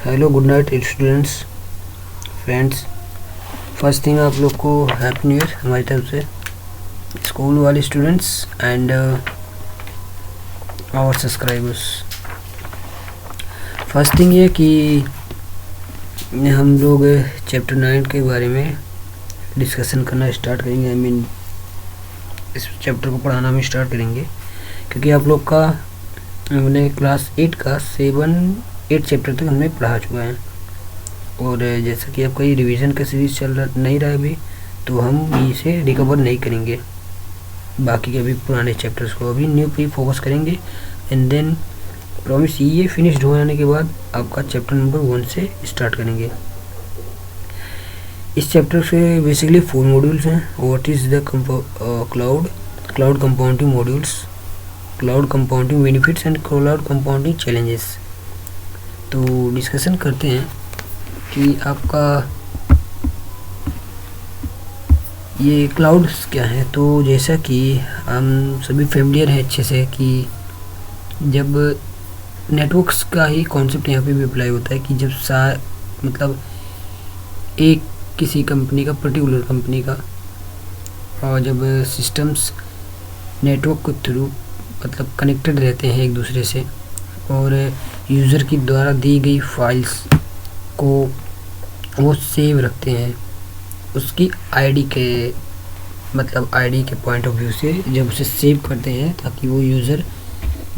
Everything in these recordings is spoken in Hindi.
Hello, good night students, friends. First thing आप लोग को हैप्पी न्यू ईयर हमारी तरफ से, स्कूल वाले students and our subscribers. First thing ये कि हम लोग चैप्टर 9 के बारे में डिस्कशन करना स्टार्ट करेंगे। आई मीन इस चैप्टर को पढ़ाना हम स्टार्ट करेंगे क्योंकि आप लोग का हमने क्लास 8 का 7-8 चैप्टर तक हमने पढ़ा चुका है। और जैसा कि आपका ये रिवीजन का सीरीज़ चल रहा नहीं रहा अभी, तो हम इसे रिकवर नहीं करेंगे बाकी के अभी पुराने चैप्टर्स को। अभी न्यू पे फोकस करेंगे एंड देन प्रॉमिस ये फिनिश्ड हो जाने के बाद आपका चैप्टर नंबर 1 से स्टार्ट करेंगे। इस चैप्टर से बेसिकली 4 मॉड्यूल्स हैं। What is the cloud compounding modules, cloud compounding benefits and cloud computing challenges. तो डिस्कशन करते हैं कि आपका ये क्लाउड्स क्या है। तो जैसा कि हम सभी फेमिलियर हैं अच्छे से कि जब नेटवर्क्स का ही कॉन्सेप्ट यहाँ पे भी अप्लाई होता है कि जब मतलब एक किसी कंपनी का, पर्टिकुलर कंपनी का, और जब सिस्टम्स नेटवर्क के थ्रू मतलब कनेक्टेड रहते हैं एक दूसरे से और यूज़र की द्वारा दी गई फाइल्स को वो सेव रखते हैं उसकी आईडी के पॉइंट ऑफ व्यू से, जब उसे सेव करते हैं ताकि वो यूज़र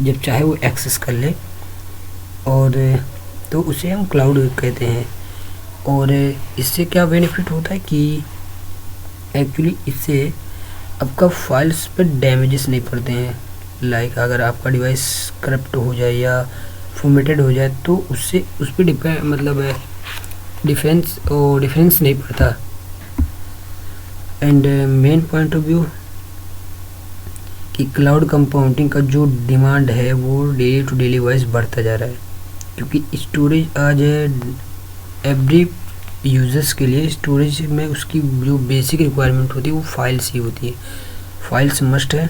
जब चाहे वो एक्सेस कर ले, और तो उसे हम क्लाउड कहते हैं। और इससे क्या बेनिफिट होता है कि एक्चुअली इससे आपका फाइल्स पे डैमेजेस नहीं पड़ते हैं। लाइक अगर आपका डिवाइस करप्ट हो जाए या फॉर्मेटेड हो जाए तो उससे उस पर डिफरेंस नहीं पड़ता। And main point of view कि क्लाउड कंपाउंडिंग का जो डिमांड है वो डेली टू डेली वाइज बढ़ता जा रहा है क्योंकि स्टोरेज आज एवरी यूजर्स के लिए स्टोरेज में उसकी जो बेसिक रिक्वायरमेंट होती है वो फाइल्स ही होती है। फाइल्स मस्ट है।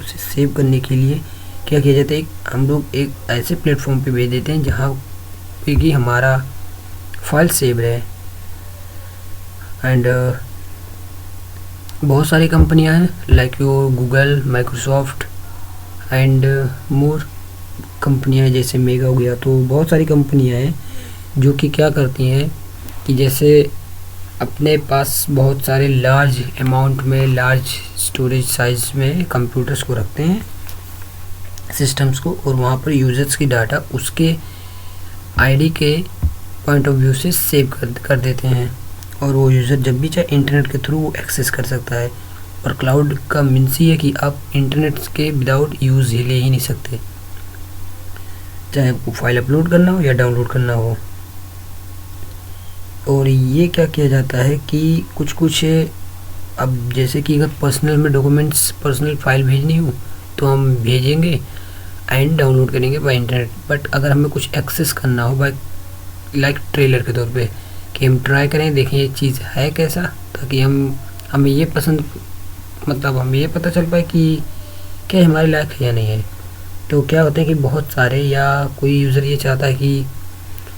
उसे सेव करने के लिए क्या किया जाता है, हम लोग एक ऐसे प्लेटफॉर्म पे भेज देते हैं जहाँ पे कि हमारा फाइल सेव रहे। एंड बहुत सारी कंपनियां हैं like Google, Microsoft and more कंपनियां हैं, जैसे मेगा हो गया। तो बहुत सारी कंपनियां हैं जो कि क्या करती हैं कि जैसे अपने पास बहुत सारे लार्ज अमाउंट में, लार्ज स्टोरेज साइज में कंप्यूटर्स को रखते हैं, सिस्टम्स को, और वहाँ पर यूजर्स की डाटा उसके आईडी के पॉइंट ऑफ व्यू से सेव कर देते हैं और वो यूज़र जब भी चाहे इंटरनेट के थ्रू वो एक्सेस कर सकता है। और क्लाउड का मीन्स ही है कि आप इंटरनेट के विदाउट यूज़ ही ले ही नहीं सकते, चाहे आपको फाइल अपलोड करना हो या डाउनलोड करना हो। और ये क्या किया जाता है कि कुछ अब जैसे कि अगर पर्सनल में डॉक्यूमेंट्स, पर्सनल फाइल भेजनी हो तो हम भेजेंगे एंड डाउनलोड करेंगे बाय इंटरनेट। बट अगर हमें कुछ एक्सेस करना हो बाय लाइक ट्रेलर के तौर पे कि हम ट्राई करें, देखें ये चीज़ है कैसा, ताकि हमें ये हमें ये पता चल पाए कि क्या हमारे लायक है या नहीं है। तो क्या होता है कि बहुत सारे या कोई यूज़र ये चाहता है कि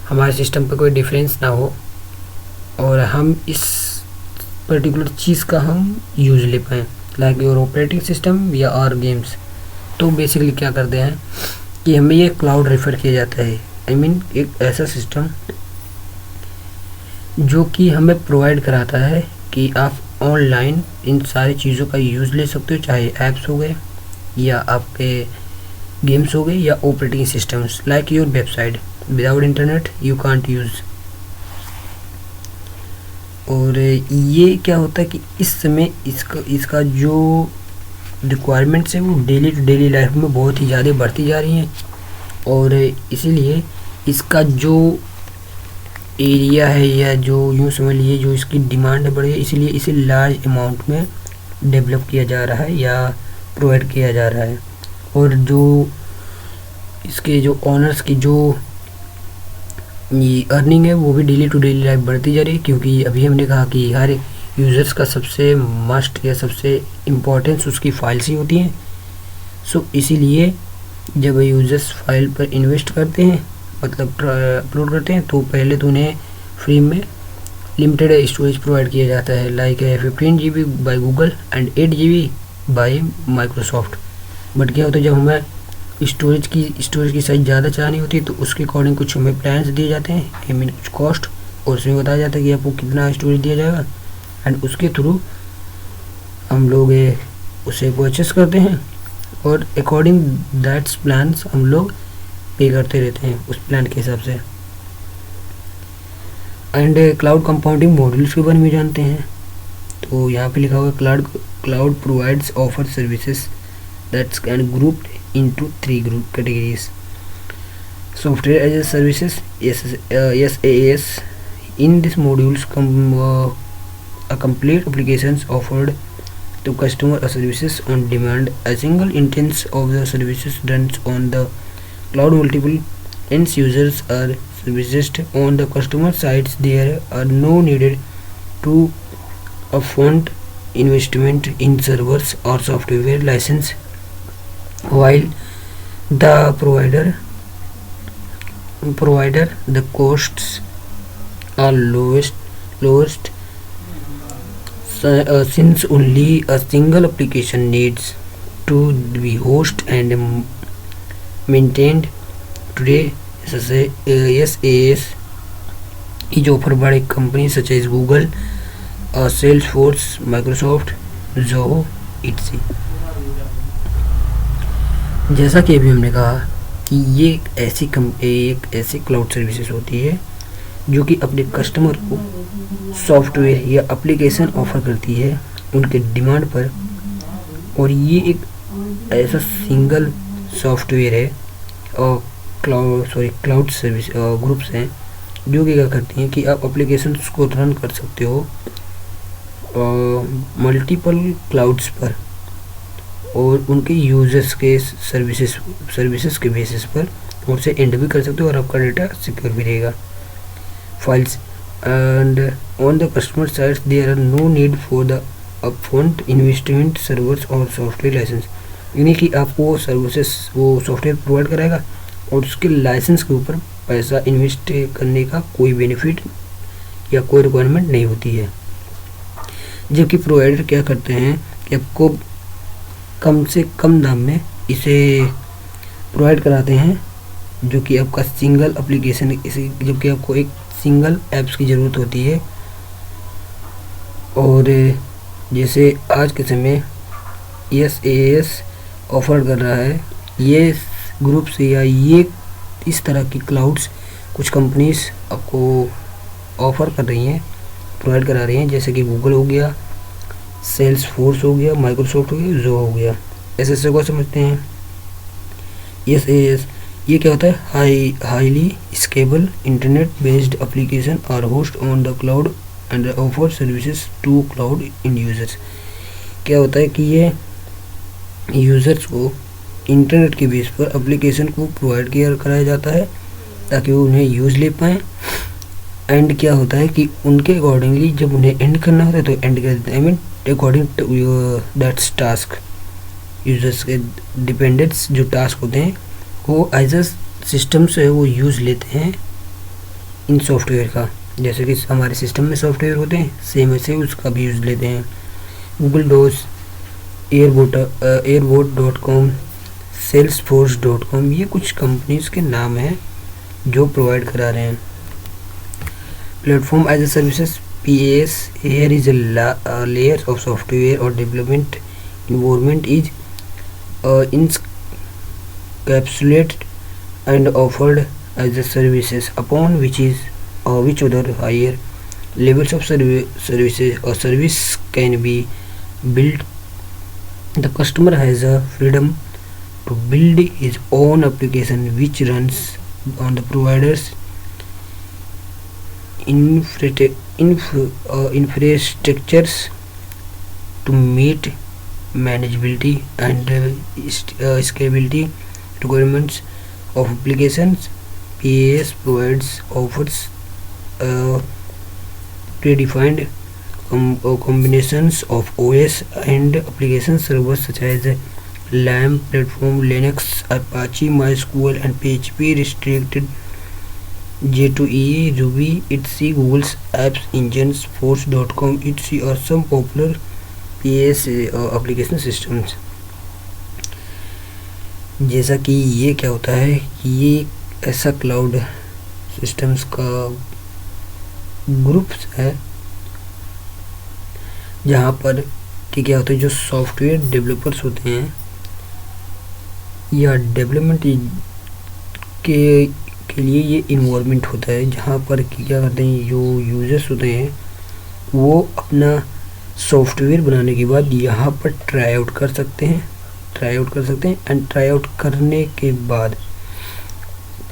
हमारे सिस्टम पर कोई डिफरेंस ना हो और हम इस पर्टिकुलर चीज़ का हम यूज़ ले पाएँ, लाइक योर ऑपरेटिंग सिस्टम या और गेम्स। तो बेसिकली क्या करते हैं कि हमें ये क्लाउड रेफर किया जाता है। आई मीन एक ऐसा सिस्टम जो कि हमें प्रोवाइड कराता है कि आप ऑनलाइन इन सारी चीज़ों का यूज़ ले सकते हो, चाहे ऐप्स हो गए या आपके गेम्स हो गए या operating systems like your website. Without internet you can't use. और ये क्या होता है कि इस समय इसका जो रिक्वायरमेंट्स है वो डेली टू डेली लाइफ में बहुत ही ज़्यादा बढ़ती जा रही हैं और इसीलिए इसका जो एरिया है या जो यूँ समझ लीजिए जो इसकी डिमांड है बढ़ी है, इसीलिए इसे लार्ज अमाउंट में डेवलप किया जा रहा है या प्रोवाइड किया जा रहा है। और जो इसके जो ऑनर्स की जो ये अर्निंग है वो भी डेली टू डेली लाइफ बढ़ती जा रही है क्योंकि अभी हमने कहा कि हर यूज़र्स का सबसे मस्ट या सबसे इम्पोर्टेंस उसकी फाइल्स ही होती हैं। सो इसीलिए जब यूज़र्स फाइल पर इन्वेस्ट करते हैं मतलब अपलोड करते हैं तो पहले तो उन्हें फ्री में लिमिटेड स्टोरेज प्रोवाइड किया जाता है, like 15 GB by Google and 8 GB by Microsoft. But क्या होता है, जब हमें स्टोरेज की साइज ज़्यादा चाहिए होती है तो उसके अकॉर्डिंग कुछ हमें प्लान्स दिए जाते हैं, आई मीन कुछ कॉस्ट, और उसमें बताया जाता है कि आपको कितना स्टोरेज दिया जाएगा, एंड उसके थ्रू हम लोग उसे परचेस करते हैं और अकॉर्डिंग दैट्स प्लान्स हम लोग पे करते रहते हैं उस प्लान के हिसाब से। एंड क्लाउड कंपाउंडिंग मॉड्यूल्स के बारे में जानते हैं, तो यहाँ पे लिखा हुआ है cloud provides offer services that's can grouped into 3 group categories: software as a services SaaS. In these modules a complete applications offered to customer or services on demand. A single instance of the services runs on the cloud. Multiple end users are serviced on the customer sites. There are no needed to upfront investment in servers or software license, while the provider the costs are lowest since only a single application needs to be hosted and maintained. Today SaaS is offered by companies such as Google, Salesforce, Microsoft, Zoho, etc. जैसा कि अभी हमने कहा कि ये एक ऐसी क्लाउड सर्विसेज होती है जो कि अपने कस्टमर को सॉफ्टवेयर या एप्लीकेशन ऑफर करती है उनके डिमांड पर, और ये एक ऐसा सिंगल सॉफ्टवेयर है और क्लाउड सर्विस ग्रुप्स हैं जो कि क्या करती हैं कि आप एप्लीकेशन को रन कर सकते हो मल्टीपल क्लाउड्स पर और उनके यूजर्स के सर्विसेज के बेसिस पर, और उसे एंड भी कर सकते हो और आपका डेटा सिक्योर भी रहेगा। Files and on the customer side there are no need for the upfront investment servers or software license, यानी कि आपको वो सॉफ्टवेयर प्रोवाइड कराएगा और उसके लाइसेंस के ऊपर पैसा इन्वेस्ट करने का कोई बेनिफिट या कोई रिक्वायरमेंट नहीं होती है। जबकि प्रोवाइडर क्या करते हैं कि आपको कम से कम दाम में इसे प्रोवाइड कराते हैं, जो कि आपका सिंगल एप्लीकेशन, जबकि आपको एक सिंगल ऐप्स की ज़रूरत होती है। और जैसे आज के समय SaaS ऑफर कर रहा है, ये ग्रुप से या ये इस तरह की क्लाउड्स कुछ कंपनीज आपको ऑफर कर रही हैं, प्रोवाइड करा रही हैं, जैसे कि गूगल हो गया, सेल्सफोर्स हो गया, माइक्रोसॉफ्ट हो गया, जो हो गया। ऐसे को समझते हैं। SaaS ये क्या होता है? Highly scalable internet based application are hosted on the cloud and offer services to cloud in users. क्या होता है कि ये यूजर्स को इंटरनेट के बेस पर एप्लीकेशन को प्रोवाइड कराया जाता है ताकि वो उन्हें यूज़ ले पाएँ। एंड क्या होता है कि उनके अकॉर्डिंगली जब उन्हें एंड करना होता है तो एंड कर देते हैं, I mean according to that's task. Users के डिपेंडेंट्स जो टास्क होते हैं वो एज अ सिस्टम से वो यूज़ लेते हैं इन सॉफ्टवेयर का, जैसे कि हमारे सिस्टम में सॉफ्टवेयर होते हैं सेम वैसे उसका भी यूज़ लेते हैं। गूगल डोस, एयरबोट.com, salesforce.com, ये कुछ कंपनीज के नाम हैं जो प्रोवाइड करा रहे हैं। Platform as a services PaaS, here is a layer of software or development environment is encapsulated and offered as a services upon which other higher levels of services or service can be built. The customer has a freedom to build his own application which runs on the provider's infrastructures to meet manageability and scalability requirements of applications. PaaS offers predefined combinations of OS and application servers such as LAMP platform, Linux, Apache, MySQL, and PHP. Restricted J2EE, Ruby, etc, Google's apps engines, Force.com, etc are some popular PaaS application systems। जैसा कि ये क्या होता है कि ये ऐसा क्लाउड सिस्टम्स का ग्रुप्स है जहाँ पर कि क्या होता है, जो सॉफ्टवेयर डेवलपर्स होते हैं या डेवलपमेंट के लिए ये इन्वायरमेंट होता है, जहाँ पर क्या करते हैं, जो यूजर्स होते हैं वो अपना सॉफ्टवेयर बनाने के बाद यहाँ पर ट्राई आउट कर सकते हैं एंड ट्राई आउट करने के बाद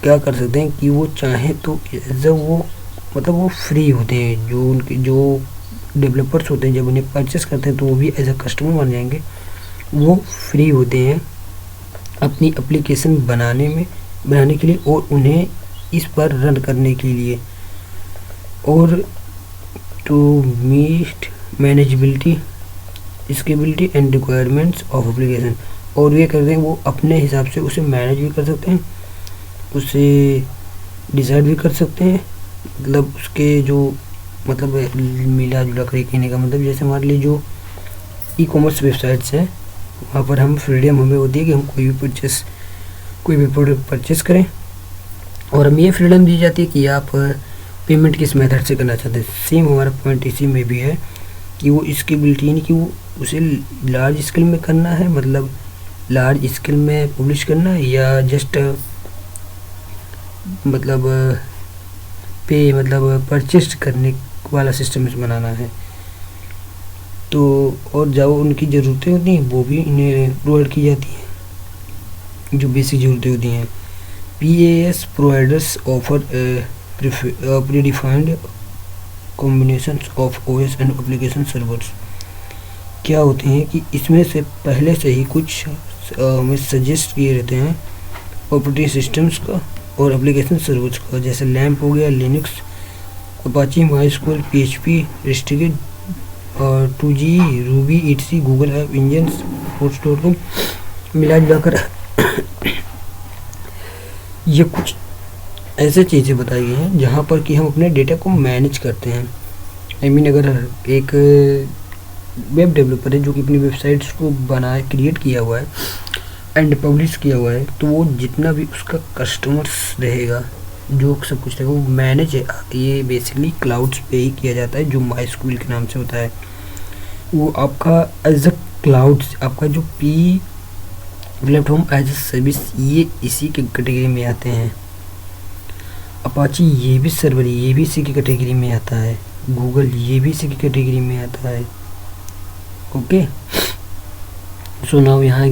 क्या कर सकते हैं कि वो चाहें तो जब वो मतलब वो फ्री होते हैं, जो उनके जो डेवलपर्स होते हैं जब उन्हें परचेस करते हैं तो वो भी एज अ कस्टमर मान जाएंगे। वो फ्री होते हैं अपनी एप्लीकेशन बनाने के लिए और उन्हें इस पर रन करने के लिए, और to meet manageability, scalability and requirements of application. और ये करते हैं वो अपने हिसाब से उसे मैनेज भी कर सकते हैं, उसे डिसाइड भी कर सकते हैं, मतलब उसके जो मतलब मिला जुला कर कहने का मतलब, जैसे हमारे लिए जो ई कॉमर्स वेबसाइट्स हैं वहाँ पर हम फ्रीडम हमें होती है कि हम कोई भी प्रोडक्ट परचेस करें, और हमें ये फ्रीडम दी जाती है कि आप पेमेंट किस मेथड से करना चाहते हैं। सेम हमारा पॉइंट इसी में भी है कि वो स्केलेबिलिटी, यानी कि वो उसे लार्ज स्केल में करना है, मतलब लार्ज स्केल में पब्लिश करना है, या जस्ट मतलब परचेस्ट करने वाला सिस्टम बनाना है। तो और जो उनकी ज़रूरतें होती हैं वो भी इन्हें प्रोवाइड की जाती हैं, जो बेसिक ज़रूरतें होती हैं। PaaS providers offer predefined combinations of OS and application servers. क्या होते हैं कि इसमें से पहले से ही कुछ हमें सजेस्ट किए रहते हैं ऑपरेटिंग सिस्टम्स का और एप्लीकेशन सर्वर्स का, जैसे लैम्प हो गया, Linux, Apache, MySQL, PHP, rusticate, 2G, Ruby, etc, Google app engines, Force.com। मिला जुलाकर ये कुछ ऐसे चीज़ें बताई गई हैं जहाँ पर कि हम अपने डेटा को मैनेज करते हैं। अगर एक वेब डेवलपर है जो कि अपनी वेबसाइट्स को क्रिएट किया हुआ है एंड पब्लिश किया हुआ है, तो वो जितना भी उसका कस्टमर्स रहेगा, जो सब कुछ रहेगा वो मैनेज है, ये बेसिकली क्लाउड्स पे ही किया जाता है, जो माइस्क्यूएल के नाम से होता है। वो आपका एज अ क्लाउड्स, आपका जो प्लेटफॉर्म एज अ सर्विस, ये इसी के कैटेगरी में आते हैं। अपाची ये भी सर्वर, ये भी इसी की कैटेगरी में आता है। गूगल ये भी इसी की कैटेगरी में आता है। ओके, सो नाउ यहाँ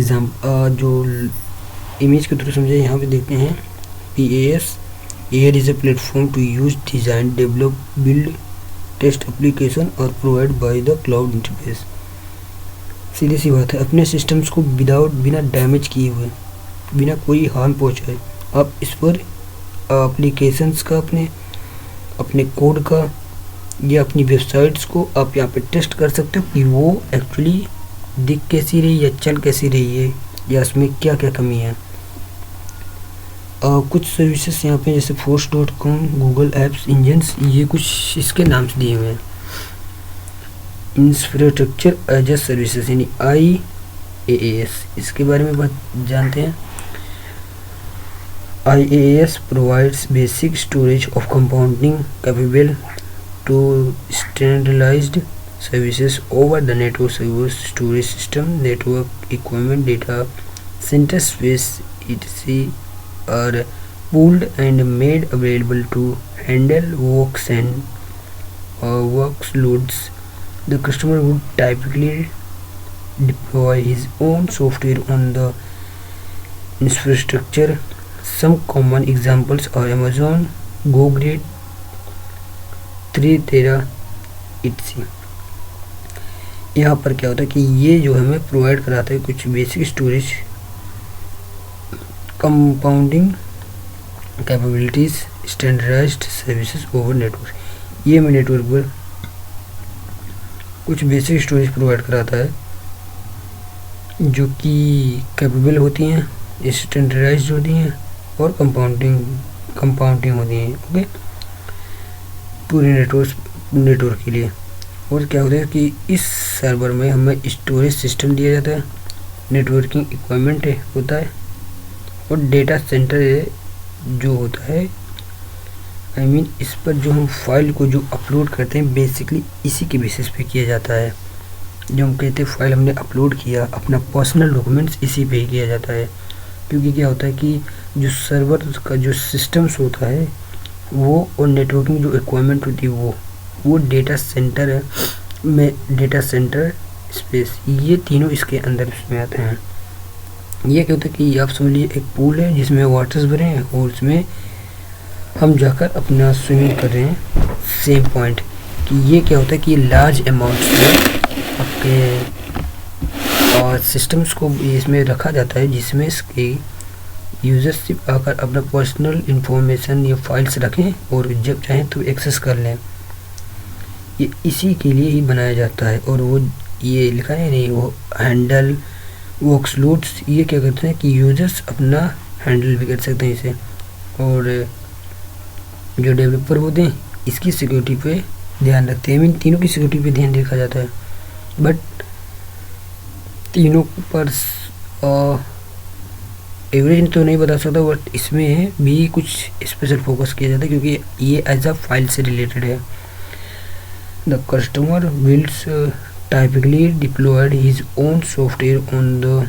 जो इमेज के थ्रू समझे यहाँ पे देखते हैं। PaaS here is a platform to use, design, develop, build, test application और provide by the cloud interface। सीधी सी बात है, अपने सिस्टम्स को बिना डैमेज किए हुए, बिना कोई हार्म पहुँचाए आप इस पर एप्लीकेशंस का, अपने कोड का या अपनी वेबसाइट्स को आप यहाँ पे टेस्ट कर सकते हो कि वो एक्चुअली दिख कैसी रही या चल कैसी रही है, या उसमें क्या क्या कमी है। कुछ सर्विसेज यहाँ पे जैसे Force.com, गूगल ऐप्स इंजन्स, ये कुछ इसके नाम से दिए हुए हैं। इंफ्रास्ट्रक्चर एज ए सर्विसेज यानी IaaS, इसके बारे में बात जानते हैं। IaaS provides basic storage of computing capable to standardized services over the network, servers, storage system, network equipment, data center space, etc are pooled and made available to handle workloads. The customer would typically deploy his own software on the infrastructure. Some common examples are Amazon, GoGrid, 3Tera, etc। यहाँ पर क्या होता है कि ये जो हमें प्रोवाइड कराता है कुछ basic storage, compounding capabilities, standardised services over network. ये हमें नेटवर्क पर कुछ बेसिक स्टोरेज प्रोवाइड कराता है जो कि कैपेबल होती हैं, स्टैंडर्डाइज्ड होती हैं और कंपाउंडिंग होती है, ओके, पूरे नेटवर्क के लिए। और क्या होता है कि इस सर्वर में हमें स्टोरेज सिस्टम दिया जाता है, नेटवर्किंग इक्विपमेंट होता है, और डेटा सेंटर जो होता है, आई मीन इस पर जो हम फाइल को जो अपलोड करते हैं बेसिकली इसी के बेसिस पे किया जाता है। जो हम कहते हैं फाइल हमने अपलोड किया, अपना पर्सनल डॉक्यूमेंट्स इसी पे ही किया जाता है। क्योंकि क्या होता है कि जो सर्वर का जो सिस्टम्स होता है वो, और नेटवर्किंग जो इक्विपमेंट होती है वो डेटा सेंटर है में, डेटा सेंटर स्पेस, ये तीनों इसके अंदर इसमें आते हैं। ये क्या होता है कि आप समझ लीजिए एक पूल है जिसमें वाटर्स भरे हैं और उसमें हम जाकर अपना स्विमिंग कर रहे हैं। सेम पॉइंट कि ये क्या होता है कि लार्ज अमाउंट्स में आपके सिस्टम्स को इसमें रखा जाता है, जिसमें इसके यूजर्स सिर्फ आकर अपना पर्सनल इंफॉर्मेशन या फाइल्स रखें और जब चाहें तो एक्सेस कर लें। ये इसी के लिए ही बनाया जाता है। और वो ये लिखा है नहीं, वो हैंडल वर्कलोड्स, ये क्या करते हैं कि यूजर्स अपना हैंडल भी कर सकते हैं इसे। और जो डेवलपर होते हैं इसकी सिक्योरिटी पे ध्यान रखते हैं। इन तीनों की सिक्योरिटी पे ध्यान रखा जाता है, बट तीनों पर एवरेज तो नहीं बता सकता, बट इसमें भी कुछ स्पेशल फोकस किया जाता है क्योंकि ये एज अ फाइल से रिलेटेड है। The customer wills typically deployed his own software on the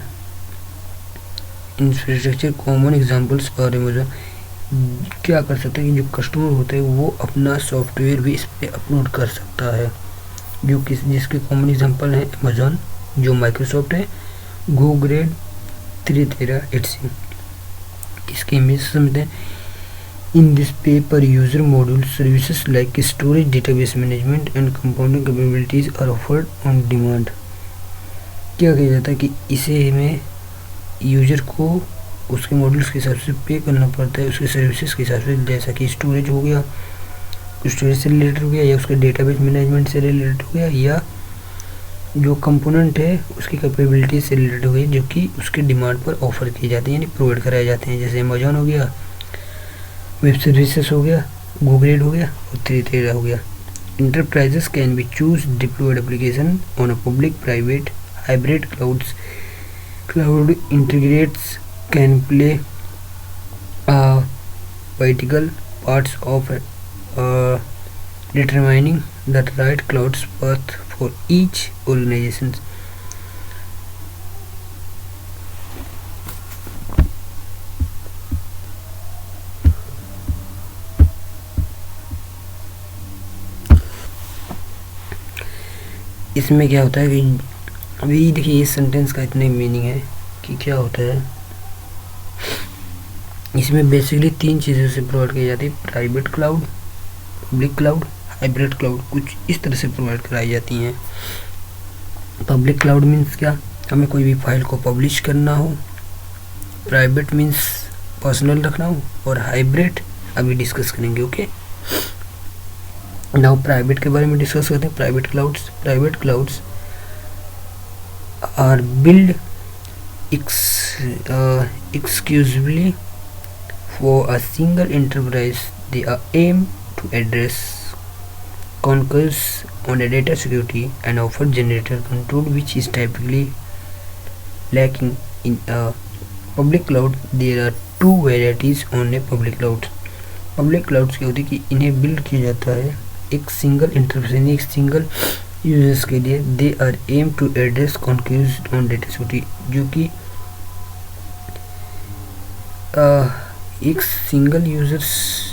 infrastructure. Common examples और क्या कर सकते हैं कि जो कस्टमर होते हैं वो अपना सॉफ्टवेयर भी इस पर अपलोड कर सकता है, जो जिसके कॉमन एग्जांपल है अमेजोन, जो माइक्रोसॉफ्ट है, गूगल 313 etc. इसके इमेज समझते हैं। In this paper user module services like storage, database management and compounding capabilities are offered on demand. क्या किया जाता है कि इसे में यूजर को उसके मॉड्यूल्स के हिसाब से पे करना पड़ता है, उसके सर्विसेज के हिसाब से, जैसा कि स्टोरेज हो गया, स्टोरेज से रिलेटेड हो गया, या उसके डेटाबेस मैनेजमेंट से रिलेटेड हो गया, या जो कंपोनेंट है उसकी कैपेबिलिटी से रिलेटेड हो गई, जो कि उसके डिमांड पर ऑफर किए जाते हैं यानी प्रोवाइड कराए जाते हैं। जैसे अमेजोन हो गया, वेब सर्विसेज हो गया, गूगल हो गया और 313 हो गया। Enterprises can be choose deployed application on a public private hybrid clouds. Cloud integrates can play vital parts of determining the right cloud path for each organization. इसमें क्या होता है कि अभी देखिए इस सेंटेंस का इतने मीनिंग है कि क्या होता है, इसमें बेसिकली 3 चीज़ों से प्रोवाइड की जाती है। Private cloud, public cloud, hybrid cloud, कुछ इस तरह से प्रोवाइड कराई जाती हैं। पब्लिक क्लाउड मीन्स क्या, हमें कोई भी फाइल को पब्लिश करना हो, प्राइवेट मीन्स पर्सनल रखना हो, और हाइब्रिड अभी डिस्कस करेंगे। ओके, नाउ प्राइवेट के बारे में डिस्कस करते हैं। Private clouds are build exclusively for a single enterprise. They are aimed to address concerns on a data security and offer generator control, which is typically lacking in a public cloud. There are 2 varieties on a public cloud. Public clouds क्या होती है कि इन्हें बिल्ड किया जाता है एक सिंगल इंटरफेस यानी एक सिंगल यूजर्स के लिए। They are aim to address concerns on data security, जो कि एक सिंगल यूजर्स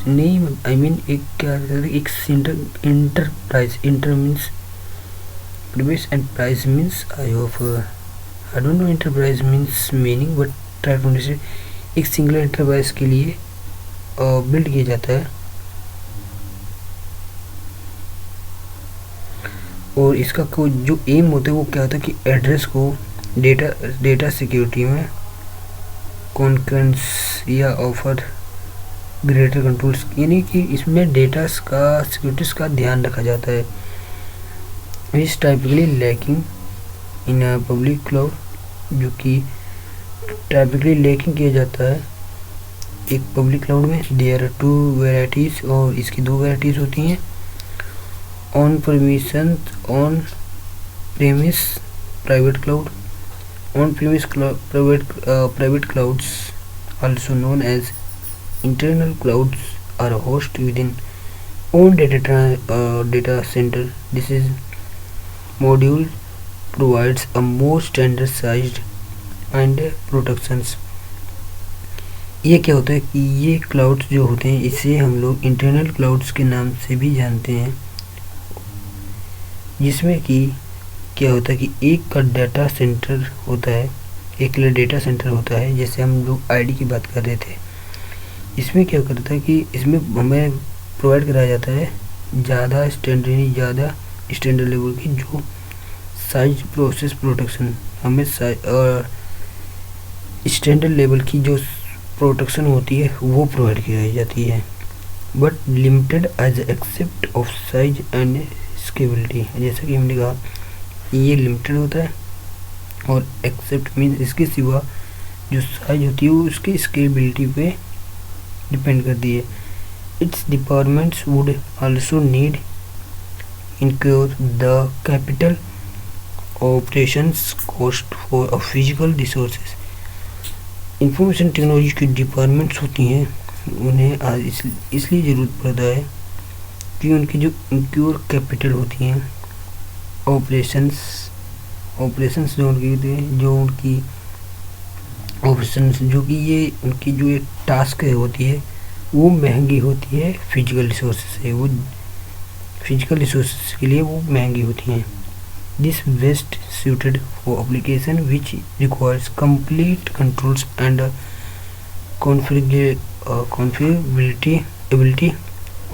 नहीं, आई मीन एक क्या एक enterprise, inter means previous and price means I don't know enterprise means meaning, but try to understand. एक सिंगल इंटरप्राइज के लिए बिल्ड किया जाता है, और इसका जो एम होता है वो क्या होता है कि एड्रेस को डेटा सिक्योरिटी में कॉन्करेंस या ऑफर ग्रेटर कंट्रोल्स, यानी कि इसमें डेटा का सिक्योरिटीज का ध्यान रखा जाता है। इस typically lacking in public cloud, जो कि टाइपिकली लैकिंग किया जाता है एक पब्लिक क्लाउड में देयर आर 2 वेराइटीज़, और इसकी 2 वेराइटीज़ होती हैं, on permission on premise private cloud. On premise private clouds also known as internal clouds are hosted within own data center. This is module provides a more standardized and protections. ये क्या होता है कि ये क्लाउड्स जो होते हैं इसे हम लोग इंटरनल क्लाउड्स के नाम से भी जानते हैं, जिसमें कि क्या होता है कि एक का डाटा सेंटर होता है, एक डेटा सेंटर होता है। जैसे हम लोग आईडी की बात कर रहे थे, इसमें क्या करता है कि इसमें हमें प्रोवाइड कराया जाता है ज़्यादा स्टैंडर्ड लेवल की जो साइज प्रोसेस प्रोटेक्शन, हमें स्टैंडर्ड लेवल की जो प्रोटेक्शन होती है वो प्रोवाइड की जाती है, but limited as except of size and scalability. जैसा कि हमने कहा ये लिमिटेड होता है और एक्सेप्ट मीन्स इसके सिवा जो साइज होती है वो उसकी स्केबिलिटी पे डिपेंड करती है। It's departments would also need incur the capital operations cost for a physical resources। Information technology की डिपार्टमेंट्स होती हैं, उन्हें इसलिए ज़रूरत पड़ता है कि उनकी जो इंक्योर कैपिटल होती हैं, ऑपरेशंस जो उनकी होती हैं, जो उनकी ऑपरेशंस जो कि ये उनकी जो एक टास्क होती है वो महंगी होती है फिजिकल रिसोर्सेज से, वो फिजिकल रिसोर्सेज के लिए वो महंगी होती हैं। This best suited for application which requires complete controls and configurability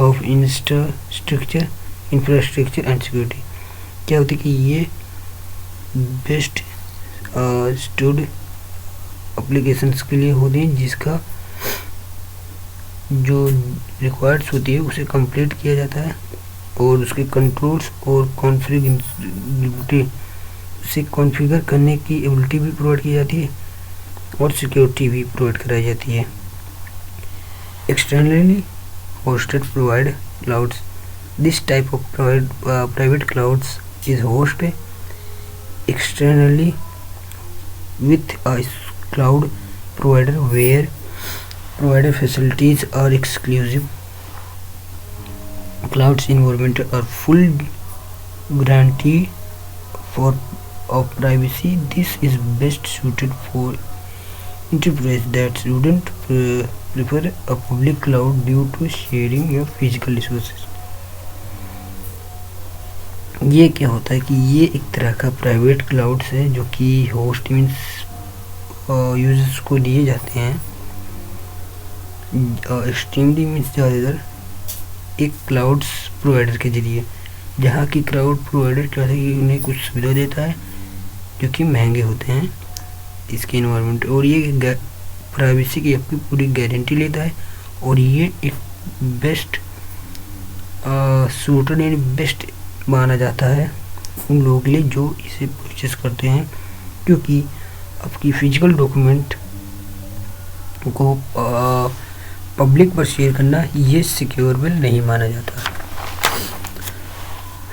of infrastructure and security। क्या होती है कि ये बेस्ट स्टूड एप्लीकेशंस के लिए होती हैं जिसका जो रिक्वायर्ड्स होती है उसे कंप्लीट किया जाता है और उसके कंट्रोल्स और कॉन्फ़िगरेबिलिटी, उसे कॉन्फ़िगर करने की एबिलिटी भी प्रोवाइड की जाती है और सिक्योरिटी भी प्रोवाइड कराई जाती है। Externally hosted provide clouds, this type of private clouds is hosted externally with a cloud provider where provider facilities are exclusive. Cloud's environment are full guarantee of privacy. This is best suited for enterprise that wouldn't prefer a public cloud due to sharing your physical resources। ये क्या होता है कि ये एक तरह का प्राइवेट क्लाउड्स है जो कि होस्ट मीन्स यूजर्स को दिए जाते हैं, एक्सट्रीमली मीन्स ज़्यादातर एक क्लाउड्स प्रोवाइडर के जरिए, जहाँ की क्लाउड प्रोवाइडर क्या है कि उन्हें कुछ सुविधा देता है जो कि महंगे होते हैं इसके इन्वायरमेंट, और ये प्राइवेसी की आपकी पूरी गारंटी लेता है, और ये एक बेस्ट सूटेड यानी बेस्ट माना जाता है उन लोगों के लिए जो इसे परचेस करते हैं, क्योंकि आपकी फिजिकल डॉक्यूमेंट को पब्लिक पर शेयर करना ये सिक्योरेबल नहीं माना जाता।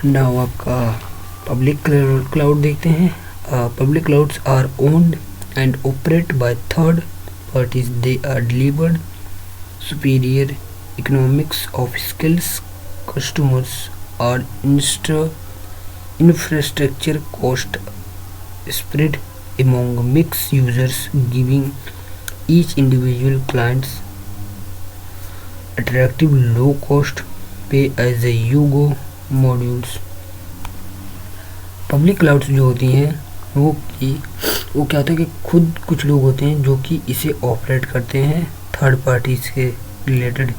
नाउ आपका पब्लिक क्लाउड देखते हैं। Public clouds are owned and operate by third parties. They are delivered superior economics of skills customers or infrastructure cost spread among mixed users, giving each individual clients attractive low cost pay as you go modules। Public clouds जो होती हैं वो क्या होता है कि खुद कुछ लोग होते हैं जो कि इसे ऑपरेट करते हैं थर्ड पार्टी से रिलेटेड।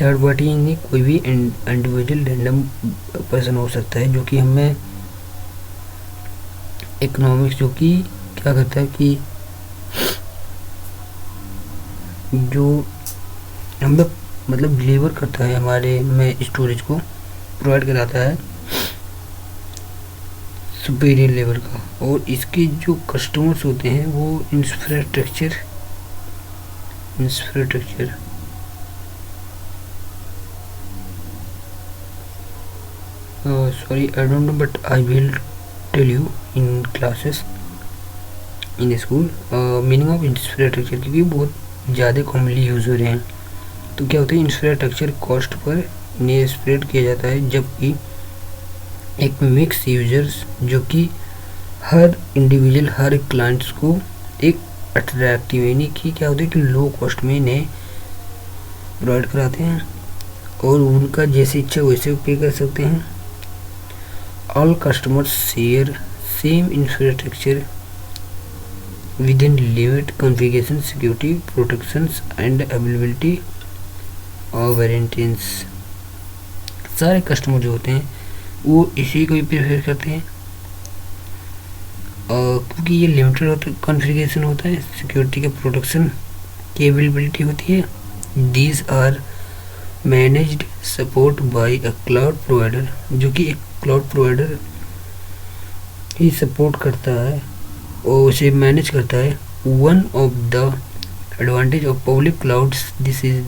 थर्ड पार्टी यानी कोई भी इंडिविजुअल रैंडम पर्सन हो सकता है जो कि हमें इकोनॉमिक्स जो कि क्या करता है कि जो हमें मतलब डिलीवर करता है हमारे में स्टोरेज को प्रोवाइड कराता है सुपीरियर लेवल का, और इसके जो कस्टमर्स होते हैं वो infrastructure. Sorry, I don't know, but I will tell you in classes in school meaning of infrastructure, क्योंकि बहुत ज़्यादा कॉमनली यूज़ हो रहे हैं। तो क्या होता है, इंफ्रास्ट्रक्चर कॉस्ट पर इन्हें स्प्रेड किया जाता है, जबकि एक मिक्स यूजर्स जो कि हर इंडिविजुअल हर क्लाइंट्स को एक अट्रैक्टिव, यानी कि क्या होता है कि लो कॉस्ट में इन्हें प्रोवाइड कराते हैं और उनका जैसी इच्छा वैसे पे कर सकते हैं। All customers share same infrastructure with in limit configuration, security, protections and availability और वेरिएंटेंस। सारे कस्टमर जो होते हैं वो इसी को ही प्रेफर करते हैं क्योंकि ये लिमिटेड कॉन्फ़िगरेशन होता है, सिक्योरिटी का प्रोटेक्शन की अवेलेबिलिटी होती है। These are managed support by a cloud provider, जो कि एक क्लाउड प्रोवाइडर ही सपोर्ट करता है और उसे मैनेज करता है। One of the advantage of public clouds this is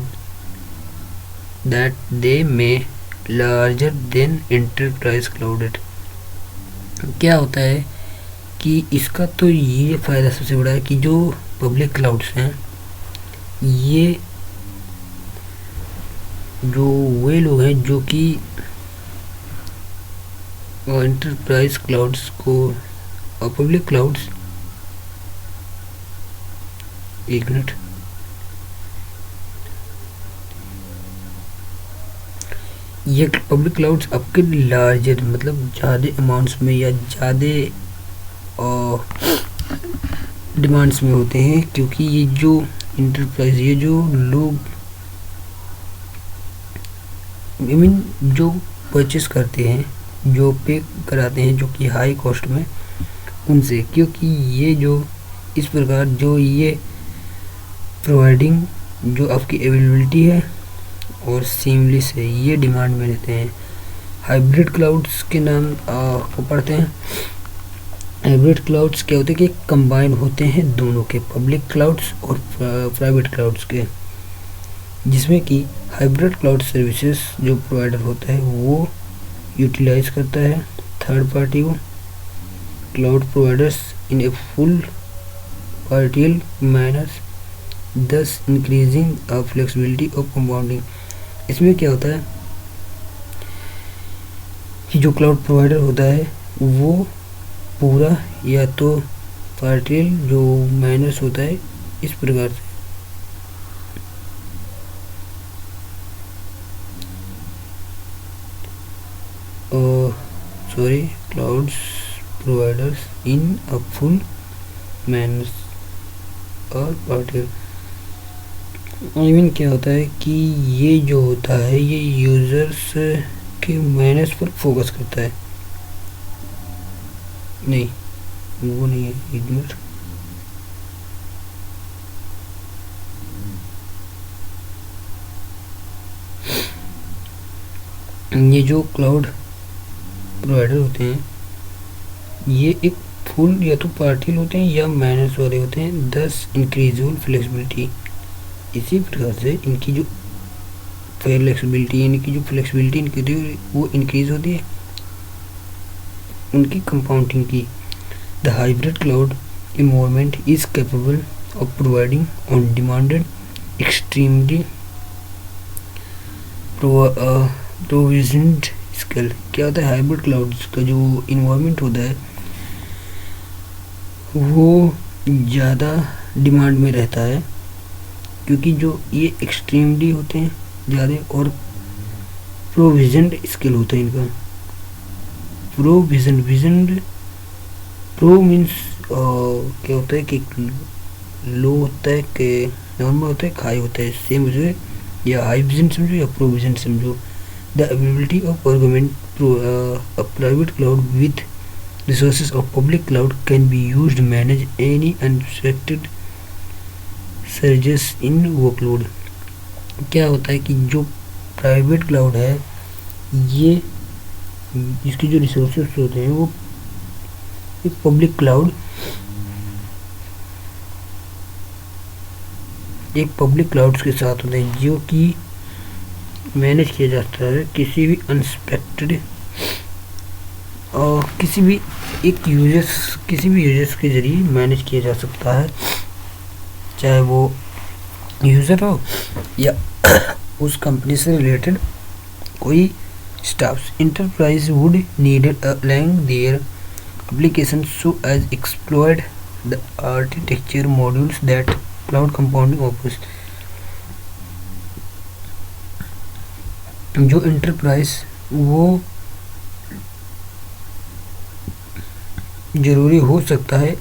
that they may larger than enterprise clouded. क्या होता है कि इसका तो ये फ़ायदा सबसे बड़ा है कि जो पब्लिक क्लाउड्स हैं, ये जो वे लोग हैं जो कि एंटरप्राइज क्लाउड्स को पब्लिक क्लाउड्स, एक मिनट, ये पब्लिक क्लाउड्स आपके लार्जर मतलब ज़्यादा अमाउंट्स में या ज़्यादा डिमांड्स में होते हैं, क्योंकि ये जो इंटरप्राइज, ये जो लोग जो परचेस करते हैं, जो पे कराते हैं, जो कि हाई कॉस्ट में उनसे, क्योंकि ये जो इस प्रकार जो ये प्रोवाइडिंग जो आपकी अवेलेबिलिटी है और सीमलेस है, ये डिमांड में रहते हैं। हाइब्रिड क्लाउड्स के नाम को पढ़ते हैं। हाइब्रिड क्लाउड्स क्या होते हैं कि कंबाइन होते हैं दोनों के, पब्लिक क्लाउड्स और प्राइवेट क्लाउड्स के, जिसमें कि हाइब्रिड क्लाउड सर्विसेज जो प्रोवाइडर होता है वो यूटिलाइज करता है थर्ड पार्टी को cloud providers in a full partial manner, दस इंक्रीजिंग फ्लेक्सिबिलिटी ऑफ कंपाउंडिंग। इसमें क्या होता है कि जो क्लाउड प्रोवाइडर होता है वो पूरा या तो पार्टियल जो मैनर्स होता है इस प्रकार से clouds providers in a full manner और पार्टियल। इवन क्या होता है कि ये जो होता है ये यूजर्स के मैनर्स पर फोकस करता है, नहीं वो नहीं है, एक मिनट, ये जो क्लाउड प्रोवाइडर होते हैं ये एक फुल या तो पार्टियल होते हैं या मैनर्स वाले होते हैं, दस इंक्रीजेबल फ्लेक्सिबिलिटी। इसी प्रकार से इनकी जो फ्लेक्सिबिलिटी यानी कि जो फ्लेक्सिबिलिटी इनकी वो इंक्रीज होती है उनकी कंपाउंडिंग की। The hybrid cloud environment is capable of providing on demanded extremely provisioned scale. क्या होता है हाइब्रिड क्लाउड्स का जो इन्वायरमेंट होता है वो ज़्यादा डिमांड में रहता है, क्योंकि जो ये एक्सट्रीमली होते हैं ज़्यादा और प्रोविजन्ड स्केल होता है इनका। प्रोविजन्ड प्रो मीन्स क्या होता है कि लो होता है कि नॉर्मल होता है, हाई होता है, सेम मुझे या हाई विजन समझो या प्रोविजन समझो। The availability of government private cloud with resources of public cloud can be used to manage any unexpected surges in workload। क्या होता है कि जो प्राइवेट क्लाउड है ये इसके जो रिसोर्सेस होते हैं वो पब्लिक क्लाउड एक पब्लिक क्लाउड्स के साथ होते हैं जो कि मैनेज किया जाता है किसी भी अनएक्सपेक्टेड और किसी भी यूजर्स के ज़रिए मैनेज किया जा सकता है, चाहे वो यूज़र हो या उस कंपनी से रिलेटेड कोई staffs. Enterprise would needed allowing their applications so as exploit the architecture modules that cloud computing offers। जो इंटरप्राइज वो ज़रूरी हो सकता है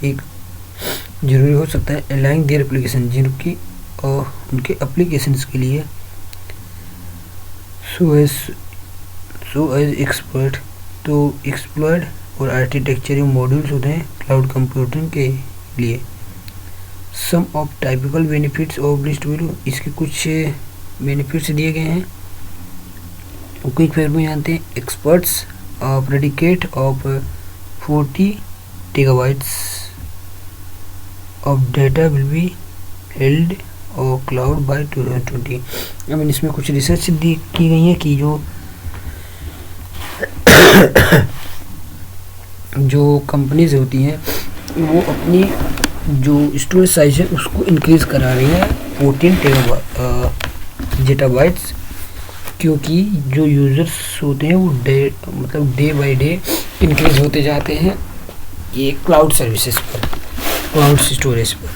allowing their application जिनकी उनके एप्लीकेशंस के लिए so as exploit और आर्किटेक्चर मॉड्यूल्स होते हैं क्लाउड कंप्यूटिंग के लिए। Some of typical benefits of list value, इसके कुछ बेनिफिट्स दिए गए हैं, क्विक फेयर में जानते हैं। Experts predicate of 40 terabytes of data will be held और क्लाउड बाय 2020। आई मीन इसमें कुछ रिसर्च की गई है कि जो कंपनीज होती हैं वो अपनी जो स्टोरेज साइज है उसको इंक्रीज़ करा रही है 14 टेराबाइट्स, क्योंकि जो यूज़र्स होते हैं वो डे बाय डे इंक्रीज़ होते जाते हैं ये क्लाउड सर्विसेज पर, क्लाउड स्टोरेज पर।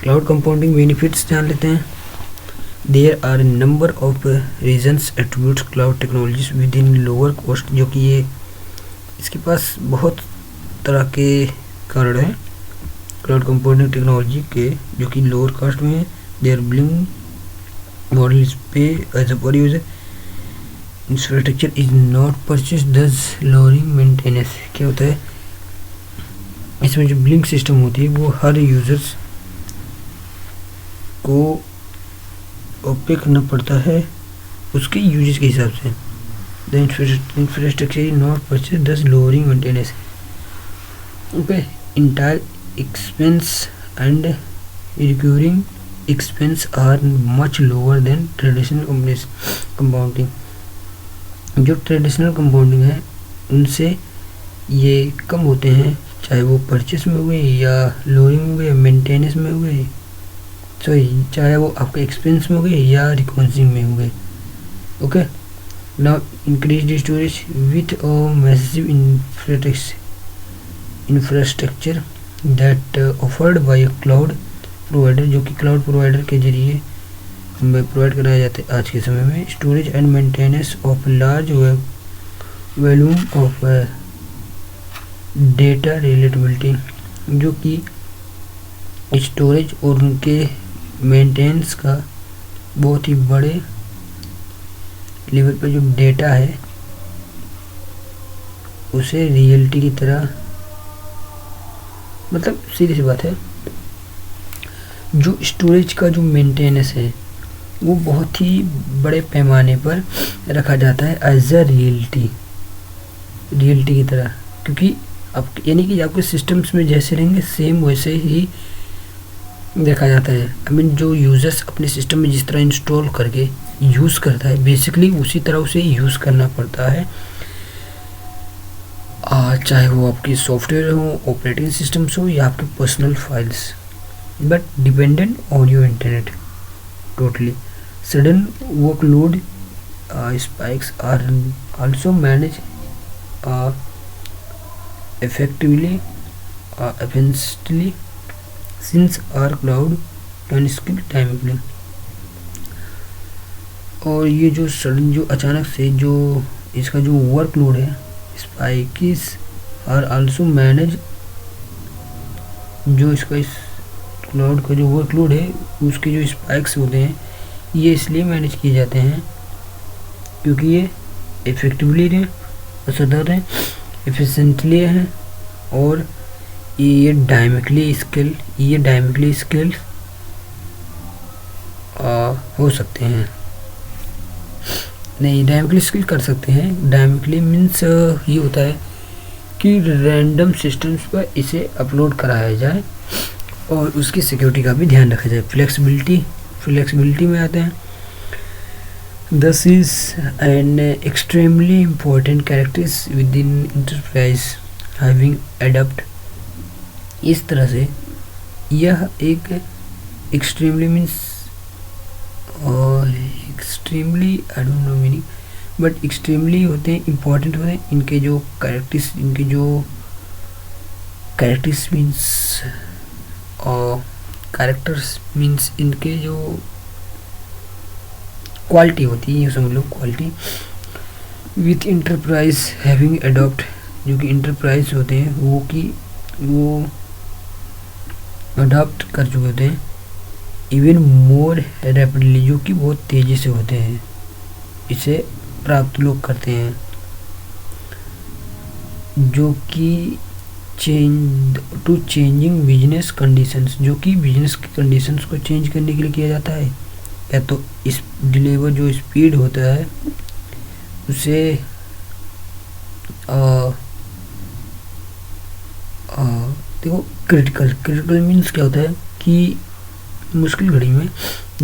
क्लाउड कंपाउंडिंग बेनिफिट्स जान लेते हैं। There are number of reasons attributes cloud technologies with in lower cost, जो कि ये इसके पास बहुत तरह के कारण हैं क्लाउड कंपाउंडिंग टेक्नोलॉजी के जो कि लोअर कॉस्ट में है। Their billing model is pay as a per user, infrastructure is not purchase thus lowering maintenance. क्या होता है इसमें जो बिलिंग सिस्टम होती है वो हर यूजर्स को पे करना पड़ता है उसके यूजेज के हिसाब से। The infrastructure is not purchase thus lowering maintenance. Okay, entire expense and recurring expense are much lower than traditional computing. जो ट्रेडिशनल कंपाउंडिंग है उनसे ये कम होते हैं, चाहे वो परचेस में हुए या लोअरिंग में हुए, मेंटेनेंस में हुए, सॉरी चाहे वो आपके एक्सपेंस में हुए या रिकॉन्सिंग में हुए। Okay, now increase storage with a massive infrastructure that offered by cloud provider, जो कि क्लाउड प्रोवाइडर के जरिए हमें प्रोवाइड कराए जाते हैं आज के समय में। Storage and maintenance of large volume of data relatability, जो कि स्टोरेज और उनके मेंटेनेंस का बहुत ही बड़े लेवल पर जो डेटा है उसे रियलिटी की तरह, मतलब सीधी सी बात है, जो स्टोरेज का जो मेंटेनेंस है वो बहुत ही बड़े पैमाने पर रखा जाता है एज अ रियलिटी की तरह, क्योंकि आप यानी कि आपके सिस्टम्स में जैसे रहेंगे सेम वैसे ही देखा जाता है। आई मीन जो यूज़र्स अपने सिस्टम में जिस तरह इंस्टॉल करके यूज़ करता है बेसिकली उसी तरह उसे यूज़ करना पड़ता है, चाहे वो आपकी सॉफ्टवेयर हो, ऑपरेटिंग सिस्टम्स हो या आपके personal files, but dependent on your internet totally. Sudden workload spikes are also managed effectively efficiently since our cloud can scale dynamically। और ये जो सडन जो अचानक से जो इसका जो वर्कलोड है स्पाइक्स आर आल्सो मैनेज, जो इसका इस क्लाउड का जो वर्कलोड है उसके जो स्पाइक्स होते हैं ये इसलिए मैनेज किए जाते हैं क्योंकि ये इफेक्टिवली हैं, असरदार हैं, एफिशिएंटली हैं और ये डायनेमिकली स्केल हो सकते हैं। नहीं, डायनेमिकली स्केल कर सकते हैं। डायनेमिकली मीन्स ये होता है कि रैंडम सिस्टम्स पर इसे अपलोड कराया जाए और उसकी सिक्योरिटी का भी ध्यान रखा जाए। फ्लेक्सिबिलिटी में आते हैं। This is an extremely important characteristic within enterprise having adapt। इस तरह से यह एक extremely means extremely I don't know meaning but extremely होते हैं, important होते हैं। इनके जो कैरेक्टर्स मीन्स इनके जो क्वालिटी होती है, ये समझ low quality. With enterprise having adopt, जो कि इंटरप्राइज होते हैं वो अडॉप्ट कर चुके होते हैं। इवन मोर रैपिडली, जो कि बहुत तेज़ी से होते हैं, इसे प्राप्त लोग करते हैं। जो कि चेंजिंग बिजनेस कंडीशंस, जो कि बिजनेस की कंडीशंस को चेंज करने के लिए किया जाता है। या तो इस डिलीवर जो स्पीड होता है उसे देखो क्रिटिकल मीन्स क्या होता है कि मुश्किल घड़ी में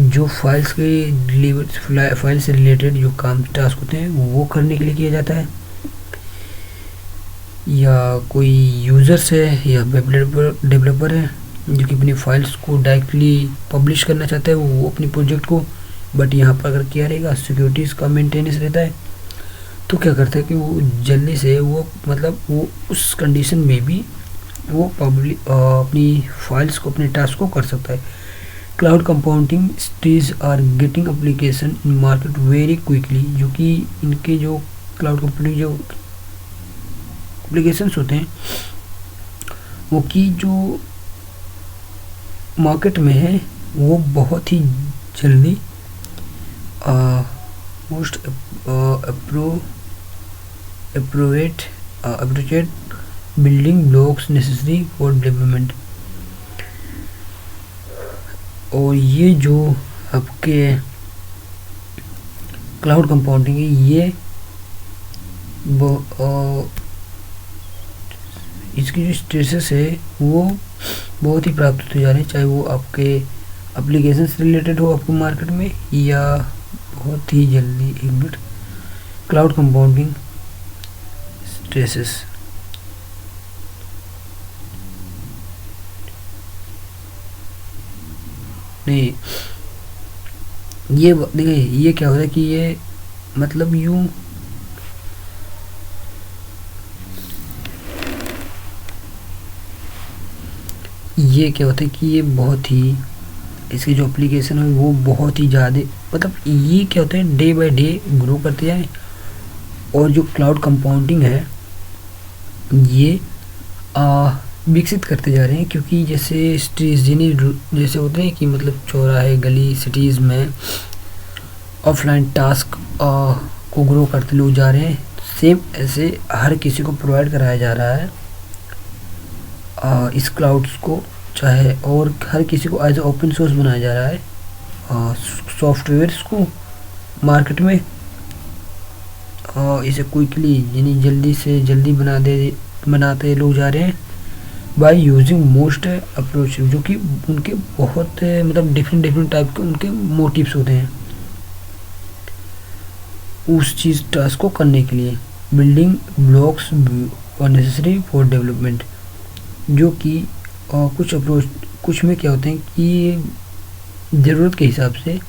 जो फाइल्स के डिलीवर फाइल से रिलेटेड जो काम टास्क होते हैं वो करने के लिए किया जाता है। या कोई यूज़र्स है या वेब डेवलपर है जो कि अपनी फाइल्स को डायरेक्टली पब्लिश करना चाहता है वो अपनी प्रोजेक्ट को, बट यहाँ पर अगर क्या रहेगा, सिक्योरिटीज़ का मेंटेनेंस रहता है, तो क्या करता है कि वो जल्दी से वो उस कंडीशन में भी वो अपनी फाइल्स को, अपने टास्क को कर सकता है। Cloud compounding stage are getting application in market very quickly, जो कि इनके जो क्लाउड कंपाउंडिंग जो एप्लीकेशंस होते हैं वो की जो मार्केट में है वो बहुत ही जल्दी most appropriate building blocks necessary for development. और ये जो आपके क्लाउड कंपाउंडिंग है ये इसकी जो स्टेटस है वो बहुत ही प्राप्त होते जा रहे हैं, चाहे वो आपके एप्लीकेशन से रिलेटेड हो आपको मार्केट में, या बहुत ही जल्दी एक मिनट क्लाउड कंपाउंडिंग स्टेटस नहीं, ये देखिए ये क्या होता है कि ये मतलब यूं ये क्या होता है कि ये बहुत ही इसकी जो एप्लीकेशन है वो बहुत ही ज़्यादा मतलब ये क्या होता है डे बाय डे ग्रो करते जाए। और जो क्लाउड कंपाउंडिंग है ये विकसित करते जा रहे हैं, क्योंकि जैसे स्ट्रीज जैसे होते हैं कि मतलब चौराहे गली सिटीज़ में ऑफलाइन टास्क को ग्रो करते लोग जा रहे हैं, सेम ऐसे हर किसी को प्रोवाइड कराया जा रहा है इस क्लाउड्स को, चाहे और हर किसी को एज ओपन सोर्स बनाया जा रहा है सॉफ्टवेयर्स को मार्केट में। इसे क्विकली यानी जल्दी से जल्दी बनाते लोग जा रहे हैं बाय यूजिंग मोस्ट अप्रोच, जो कि उनके बहुत मतलब डिफरेंट टाइप के उनके मोटिव्स होते हैं उस चीज़ टास्क को करने के लिए। बिल्डिंग ब्लॉक्स और नेसेसरी फॉर डेवलपमेंट, जो कि कुछ में क्या होते हैं कि ज़रूरत के हिसाब से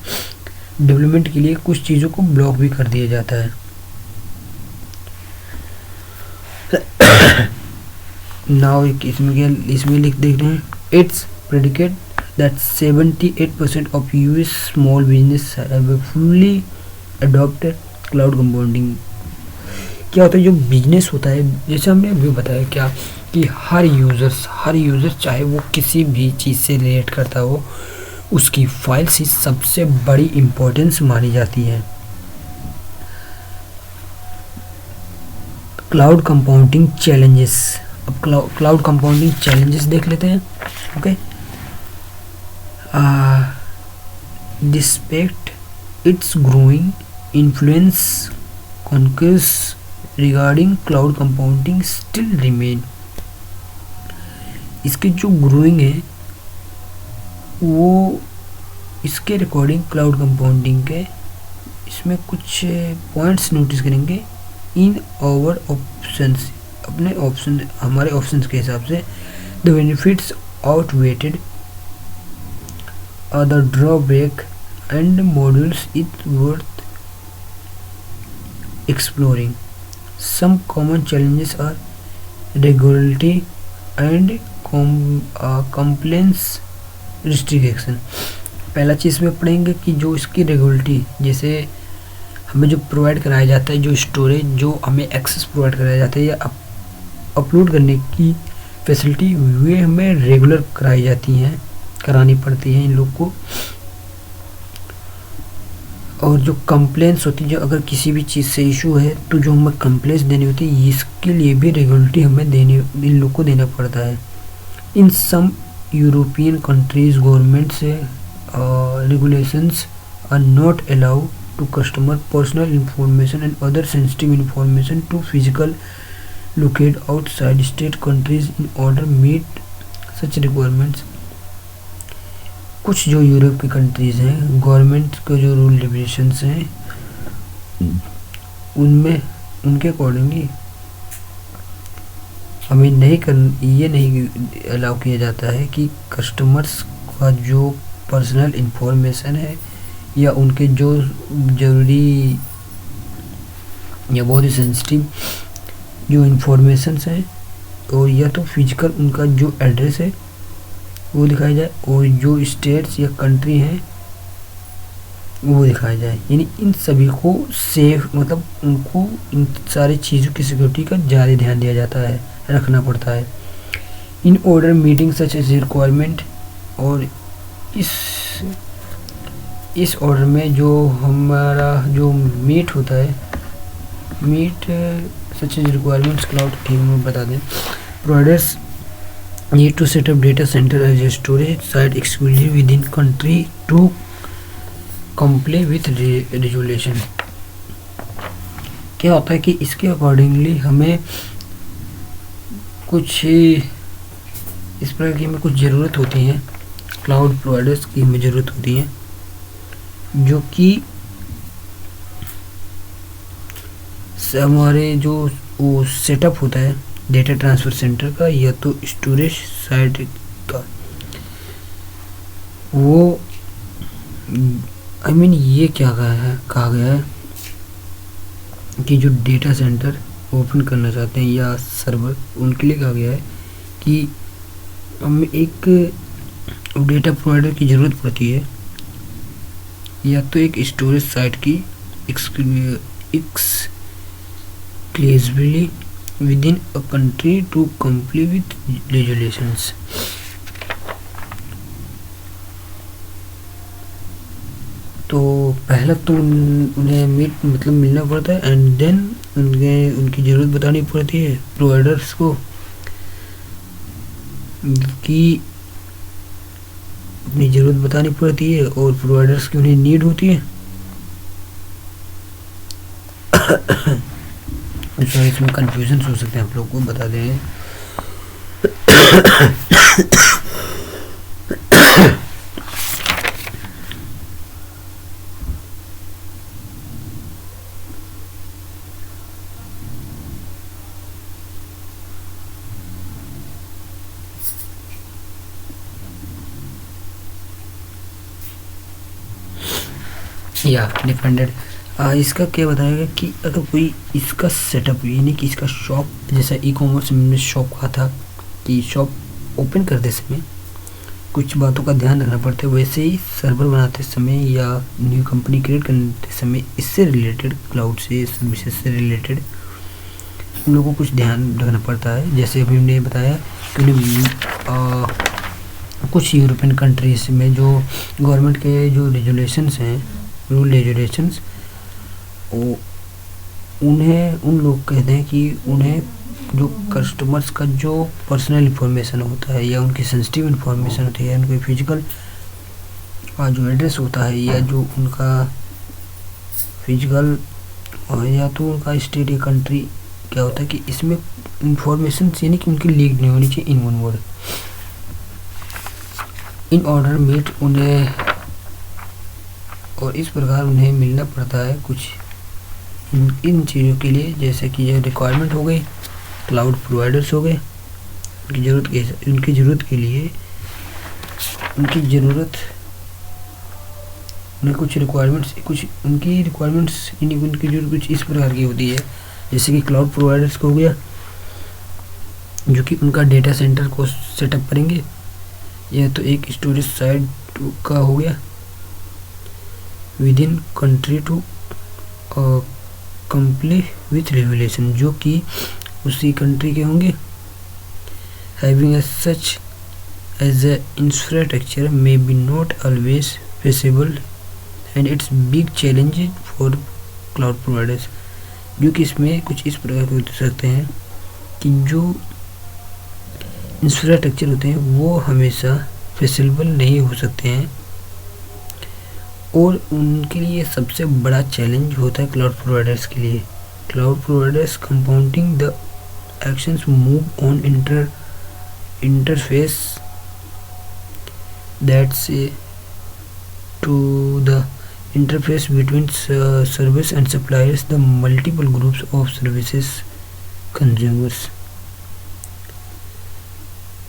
डेवलपमेंट के लिए कुछ चीज़ों को ब्लॉक भी कर दिया जाता है। नाउ इसमें लिख देख रहे हैं it's predicate that 78% of US small business have fully adopted cloud compounding. क्या होता है जो बिजनेस होता है, जैसे हमने अभी बताया क्या कि हर यूज़र चाहे वो किसी भी चीज़ से रिलेट करता हो उसकी फाइल्स ही सबसे बड़ी इम्पोर्टेंस मानी जाती है। क्लाउड कंपाउंडिंग चैलेंजेस, अब क्लाउड कंपाउंडिंग चैलेंजेस देख लेते हैं। Okay, despite its growing influence concerns regarding cloud computing still remain. इसकी जो ग्रोइंग है वो इसके रिकॉर्डिंग क्लाउड कंपाउंडिंग के इसमें कुछ पॉइंट्स नोटिस करेंगे इन आवर ऑप्शंस, अपने ऑप्शन, हमारे ऑप्शंस के हिसाब से the benefits outweighed the drawback and modules it worth exploring. Some common challenges are regulatory and compliance restriction. पहला चीज़ में पढ़ेंगे कि जो इसकी रेगुलेटरी, जैसे हमें जो प्रोवाइड कराया जाता है, जो स्टोरेज, जो हमें एक्सेस प्रोवाइड कराया जाता है या अपलोड करने की फैसिलिटी, वे हमें रेगुलर कराई जाती हैं, करानी पड़ती हैं इन लोग को। और जो कंप्लेंट्स होती है, जो अगर किसी भी चीज़ से इशू है तो जो हमें कंप्लेंट्स देनी होती है, इसके लिए भी रेगुलेटरी हमें देनी, इन लोग को देना पड़ता है। इन सम यूरोपियन कंट्रीज गवर्नमेंट से regulations are not allowed to customer personal information and other sensitive information to physical locate outside state countries in order meet such requirements। कुछ जो यूरोप की कंट्रीज़ हैं, गवर्नमेंट के जो रूल रेगुलेशंस हैं उनमें, उनके अकॉर्डिंगली हमें ये नहीं अलाउ किया जाता है कि कस्टमर्स का जो पर्सनल इंफॉर्मेशन है या उनके जो ज़रूरी या बहुत ही सेंसिटिव जो इंफॉर्मेशंस हैं, और या तो फिजिकल उनका जो एड्रेस है वो दिखाया जाए, और जो स्टेट्स या कंट्री हैं वो दिखाया जाए। यानी इन सभी को सेफ, मतलब उनको इन सारी चीज़ों की सिक्योरिटी का ज़्यादा ध्यान दिया जाता है, रखना पड़ता है। In order meeting such as requirement, और इस ऑर्डर में जो हमारा जो मीट होता है, meet such as requirements cloud ठीक में बता दें। Providers need to set up data center as a storage site exclusive within country to comply with regulation. क्या होता है कि इसके अकॉर्डिंगली हमें कुछ इस प्रकार की हमें कुछ ज़रूरत होती है, क्लाउड प्रोवाइडर्स की हमें ज़रूरत होती है, जो कि हमारे जो वो सेटअप होता है डेटा ट्रांसफ़र सेंटर का या तो स्टोरेज साइट का, वो ये क्या कहा गया है कि जो डेटा सेंटर ओपन करना चाहते हैं या सर्वर, उनके लिए कहा गया है कि हमें एक डेटा प्रोवाइडर की ज़रूरत पड़ती है या तो एक स्टोरेज साइट की exclusively within a country to comply with regulations. तो पहला तो उन्हें मिलना पड़ता है, एंड देन उनकी ज़रूरत बतानी पड़ती है प्रोवाइडर्स को कि अपनी ज़रूरत बतानी पड़ती है, और प्रोवाइडर्स की उन्हें नीड होती है। इसमें कंफ्यूजन हो सकते हैं, आप लोग को बता दें। या डिपेंडेंट इसका क्या बताएगा कि अगर कोई इसका सेटअप, यानी कि इसका शॉप, जैसा ई कॉमर्स में शॉप कहा था कि शॉप ओपन करते समय कुछ बातों का ध्यान रखना पड़ता है, वैसे ही सर्वर बनाते समय या न्यू कंपनी क्रिएट करते समय इससे रिलेटेड, क्लाउड से, सर्विसेज से रिलेटेड उन लोगों को कुछ ध्यान रखना पड़ता है। जैसे अभी हमने बताया कि कुछ यूरोपियन कंट्रीज में जो गवर्नमेंट के जो रेगुलेशंस हैं, रूल रेगुलेशंस, उन्हें उन लोग कहते हैं कि उन्हें जो कस्टमर्स का जो पर्सनल इंफॉर्मेशन होता है या उनकी सेंसिटिव इंफॉर्मेशन होती है, उनके फिजिकल जो एड्रेस होता है या जो उनका फिजिकल या तो उनका स्टेट या कंट्री, क्या होता है कि इसमें इंफॉर्मेशन यानी कि उनकी लीक नहीं होनी चाहिए in one word. In order meet उन्हें और इस प्रकार उन्हें मिलना पड़ता है कुछ इन चीज़ों के लिए, जैसे कि ये रिक्वायरमेंट हो गई, क्लाउड प्रोवाइडर्स हो गए, उनकी ज़रूरत के लिए उन्हें कुछ रिक्वायरमेंट्स उनकी ज़रूरत कुछ इस प्रकार की होती है। जैसे कि क्लाउड प्रोवाइडर्स को हो गया जो कि उनका डेटा सेंटर को सेटअप करेंगे, यह तो एक स्टोरेज साइड का हो गया within country to comply with regulation, जो कि उसी कंट्री के होंगे। Having as such as a infrastructure may be not always feasible and it's big challenge for cloud providers, जो कि इसमें कुछ इस प्रकार के हो सकते हैं कि जो इंफ्रास्ट्रक्चर होते हैं वो हमेशा फेसिबल नहीं हो सकते हैं, और उनके लिए सबसे बड़ा चैलेंज होता है क्लाउड प्रोवाइडर्स के लिए। Cloud providers compounding the actions move on interface that's to the interface between service and suppliers, the multiple groups of services consumers।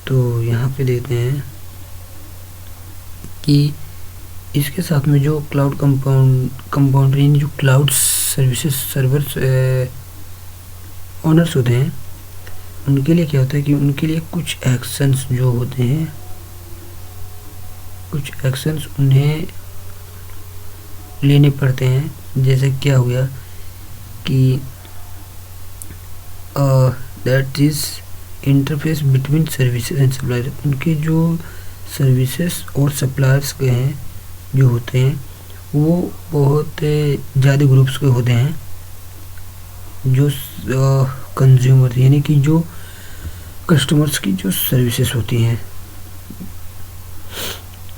तो यहाँ पे देखते हैं कि इसके साथ में जो क्लाउड कंपाउंडर यानी जो क्लाउड सर्विसेज सर्वर्स ओनर्स होते हैं, उनके लिए क्या होता है कि उनके लिए कुछ एक्शंस जो होते हैं, कुछ एक्शंस उन्हें लेने पड़ते हैं। जैसे क्या हो गया कि that is interface between services and suppliers, उनके जो सर्विसेज और सप्लायर्स के हैं जो होते हैं वो बहुत ज़्यादा ग्रुप्स के होते हैं, जो कंज्यूमर यानी कि जो कस्टमर्स की जो सर्विसेज होती हैं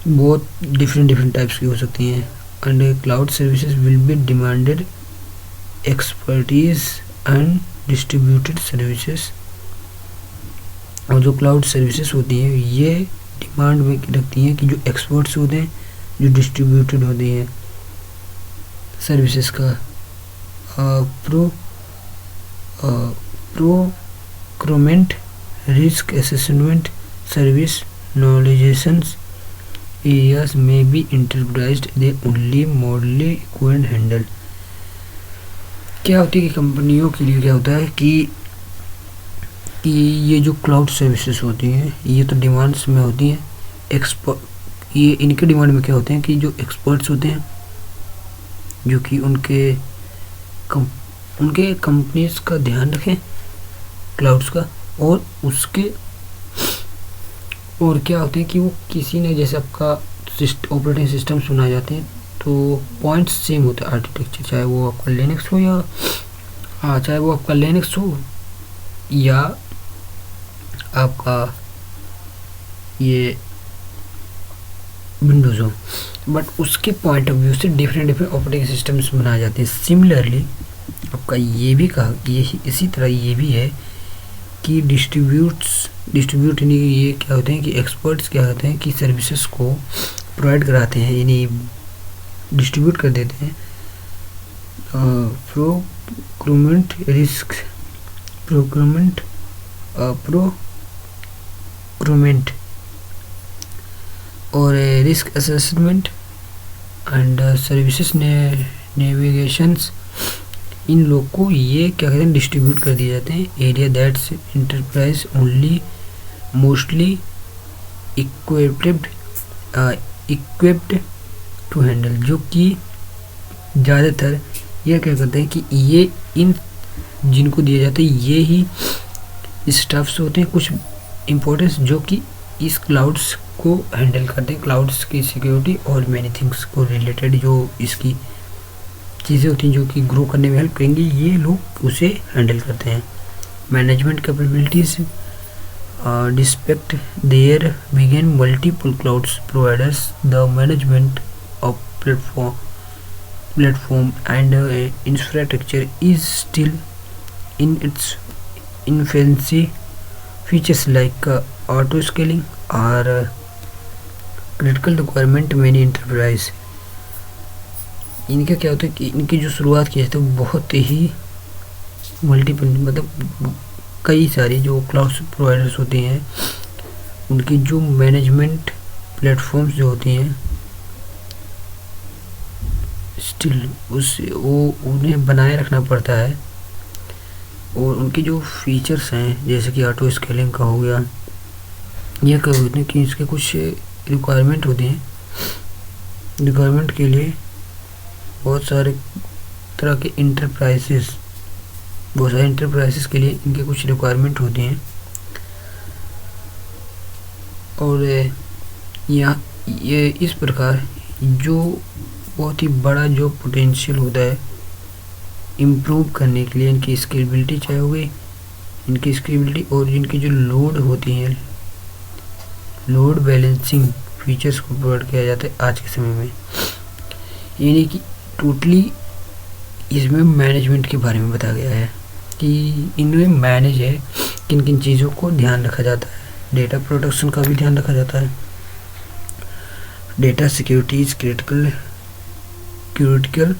बहुत डिफरेंट टाइप्स की हो सकती हैं। And cloud services will be demanded expertise and distributed services, और जो क्लाउड सर्विसेज होती हैं ये डिमांड में रखती हैं कि जो एक्सपर्ट्स होते हैं, जो डिस्ट्रीब्यूटेड होती हैं सर्विसेज का, procurement, risk assessment, service negotiations areas may be enterprised they only moderately could handle। क्या होती है कि कंपनियों के लिए क्या होता है कि ये जो क्लाउड सर्विसेज होती हैं ये तो डिमांड्स में होती हैं, ये इनके डिमांड में क्या होते हैं कि जो एक्सपर्ट्स होते हैं जो कि उनके कंपनीज का ध्यान रखें क्लाउड्स का, और उसके और क्या होते हैं कि वो किसी ने जैसे आपका ऑपरेटिंग सिस्टम्स बनाए जाते हैं तो पॉइंट्स सेम होते हैं आर्किटेक्चर, चाहे वो आपका लिनक्स हो या आपका ये विंडोज़ हो, बट उसके पॉइंट ऑफ व्यू से डिफरेंट ऑपरेटिंग सिस्टम्स बनाए जाते हैं। सिमिलरली आपका ये भी कहा इसी तरह ये भी है कि डिस्ट्रीब्यूट यानी ये क्या होते हैं कि एक्सपर्ट्स क्या होते हैं कि सर्विसेज को प्रोवाइड कराते हैं, यानी डिस्ट्रीब्यूट कर देते हैं। प्रोक्योरमेंट, रिस्क प्रोक्योरमेंट और risk assessment and services navigations, इन लोग को ये क्या कहते हैं डिस्ट्रीब्यूट कर दिए जाते हैं। Area that's enterprise only mostly equipped to handle, जो कि ज़्यादातर ये क्या करते हैं कि ये इन जिनको दिए जाते हैं ये ही स्टाफ्स होते हैं कुछ इम्पोर्टेंस जो कि इस क्लाउड्स को हैंडल करते हैं, क्लाउड्स की सिक्योरिटी और मैनी थिंग्स को रिलेटेड जो इसकी चीज़ें होती हैं जो कि ग्रो करने में हेल्प करेंगी, ये लोग उसे हैंडल करते हैं। मैनेजमेंट कैपेबिलिटीज डिस्पेक्ट देयर बिगेन multiple clouds providers the management of platform and infrastructure is still in its infancy. Features like auto scaling are critical requirement many enterprise, इनका क्या होता है कि इनकी जो शुरुआत की जाती है वो बहुत ही मल्टीपल, मतलब कई सारी जो क्लाउड प्रोवाइडर्स होती हैं उनकी जो मैनेजमेंट प्लेटफॉर्म्स जो होती हैं स्टिल वो उन्हें बनाए रखना पड़ता है। और उनके जो फीचर्स हैं जैसे कि ऑटो स्केलिंग का हो गया, यह क्या होते हैं कि इसके कुछ रिक्वायरमेंट होती हैं। रिक्वायरमेंट के लिए बहुत सारे तरह के इंटरप्राइजेस, बहुत सारे इंटरप्राइजेस के लिए इनके कुछ रिक्वायरमेंट होती हैं। और यहाँ ये इस प्रकार जो बहुत ही बड़ा जो पोटेंशियल होता है इम्प्रूव करने के लिए इनकी स्केलेबिलिटी चाहे हो गई, इनकी स्केलेबिलिटी और इनकी जो लोड होती है, लोड बैलेंसिंग फीचर्स को प्रोवाइड किया जाता है आज के समय में। यानी कि टोटली इसमें मैनेजमेंट के बारे में बताया गया है कि इनमें मैनेज है किन किन चीज़ों को ध्यान रखा जाता है। डेटा प्रोटेक्शन का भी ध्यान रखा जाता है। Data security is critical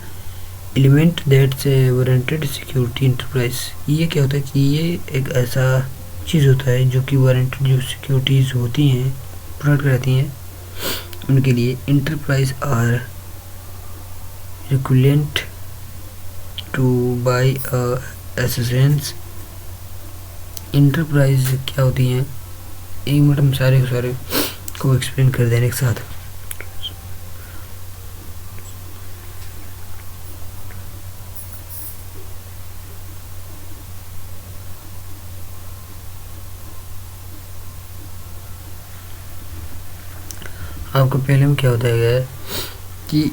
element that's warranted security enterprise. ये क्या होता है कि ये एक ऐसा चीज़ होता है जो कि वारंटेड जो सिक्योरिटीज़ होती हैं प्रोवाइड कराती हैं उनके लिए। Enterprise are reluctant to buy essence. Enterprise क्या होती हैं, एक मिनट हम सारे को एक्सप्लेन कर देने के साथ। आपको पहले में क्या बताया गया है कि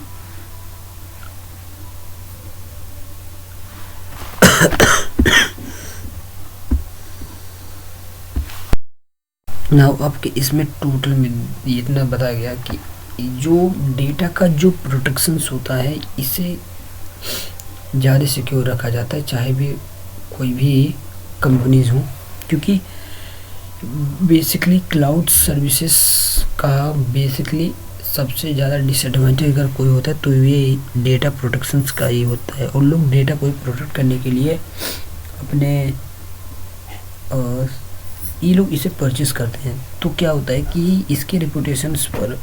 ना आपके इसमें टोटल में इतना बताया गया कि जो डेटा का जो प्रोटेक्शंस होता है इसे ज़्यादा सिक्योर रखा जाता है चाहे भी कोई भी कंपनीज हो, क्योंकि बेसिकली क्लाउड सर्विसेज का बेसिकली सबसे ज़्यादा डिसएडवांटेज अगर कोई होता है तो ये डेटा प्रोटेक्शंस का ही होता है। और लोग डेटा को प्रोटेक्ट करने के लिए अपने ये लोग इसे परचेस करते हैं। तो क्या होता है कि इसके रेपुटेशंस पर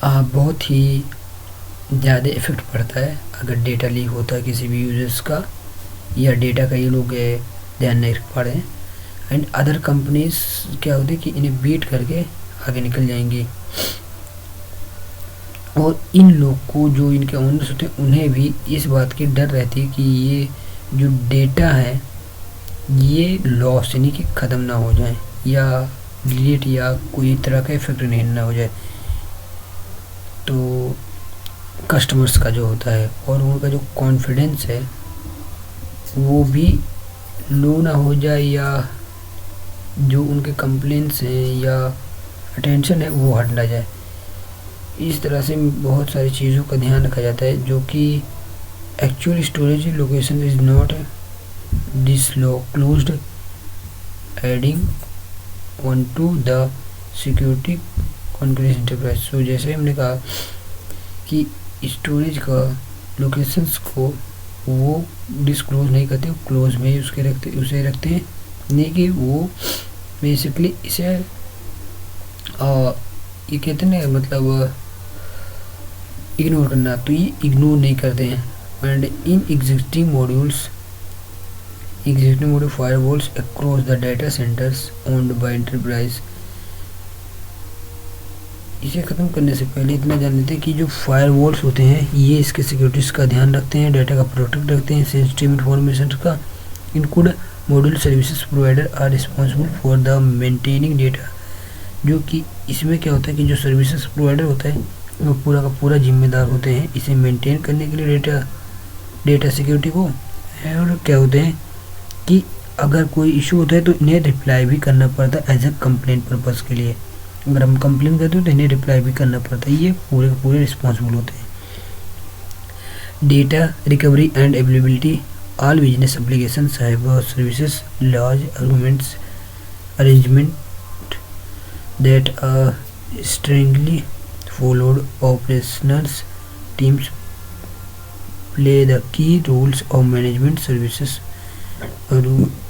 बहुत ही ज़्यादा इफ़ेक्ट पड़ता है अगर डेटा लीक होता है किसी भी यूजर्स का, या डेटा का ये लोग ध्यान नहीं रख पा रहे हैं। एंड अदर कंपनीज क्या होती है कि इन्हें बीट करके आगे निकल जाएंगी। और इन लोग को जो इनके ओनर्स होते हैं उन्हें भी इस बात की डर रहती है कि ये जो डेटा है ये लॉस यानी कि ख़त्म ना हो जाए या डिलीट या कोई तरह का इफेक्ट नहीं ना हो जाए। तो कस्टमर्स का जो होता है और उनका जो कॉन्फिडेंस है वो भी लो ना हो जाए, या जो उनके कंप्लेंट्स हैं या अटेंशन है वो हट ना जाए। इस तरह से बहुत सारी चीज़ों का ध्यान रखा जाता है जो कि actual storage location is not disclosed, adding on to the security confidence enterprise। सो जैसे हमने कहा कि स्टोरेज का लोकेशंस को वो डिस्क्लोज नहीं करते, क्लोज में ही उसे रखते हैं, नहीं कि वो बेसिकली इसे ये कहते हैं ना मतलब इग्नोर करना, तो ये इग्नोर नहीं करते हैं। And in existing modules firewalls across the data centers owned by enterprise। इसे ख़त्म करने से पहले इतना जान लेते हैं कि जो फायरवॉल्स होते हैं ये इसके सिक्योरिटीज़ का ध्यान रखते हैं, डाटा का प्रोटेक्ट रखते हैं, सेंसिटिव इन्फॉर्मेशन का। Include module services provider are responsible for the maintaining data. जो कि इसमें क्या होता है कि जो सर्विसेज प्रोवाइडर होता है वो पूरा का पूरा जिम्मेदार होते हैं इसे मेंटेन करने के लिए डेटा सिक्योरिटी को। और क्या होते हैं कि अगर कोई इशू होता है तो इन्हें रिप्लाई भी करना पड़ता है एज ए कंप्लेंट पर्पज़ के लिए। अगर हम कंप्लेन करते हो तो इन्हें रिप्लाई भी करना पड़ता है, ये पूरे रिस्पॉन्सिबल होते हैं। Data recovery and availability all business application cyber services large arguments arrangement that strictly followed. Operations teams play the key roles of management services, runtime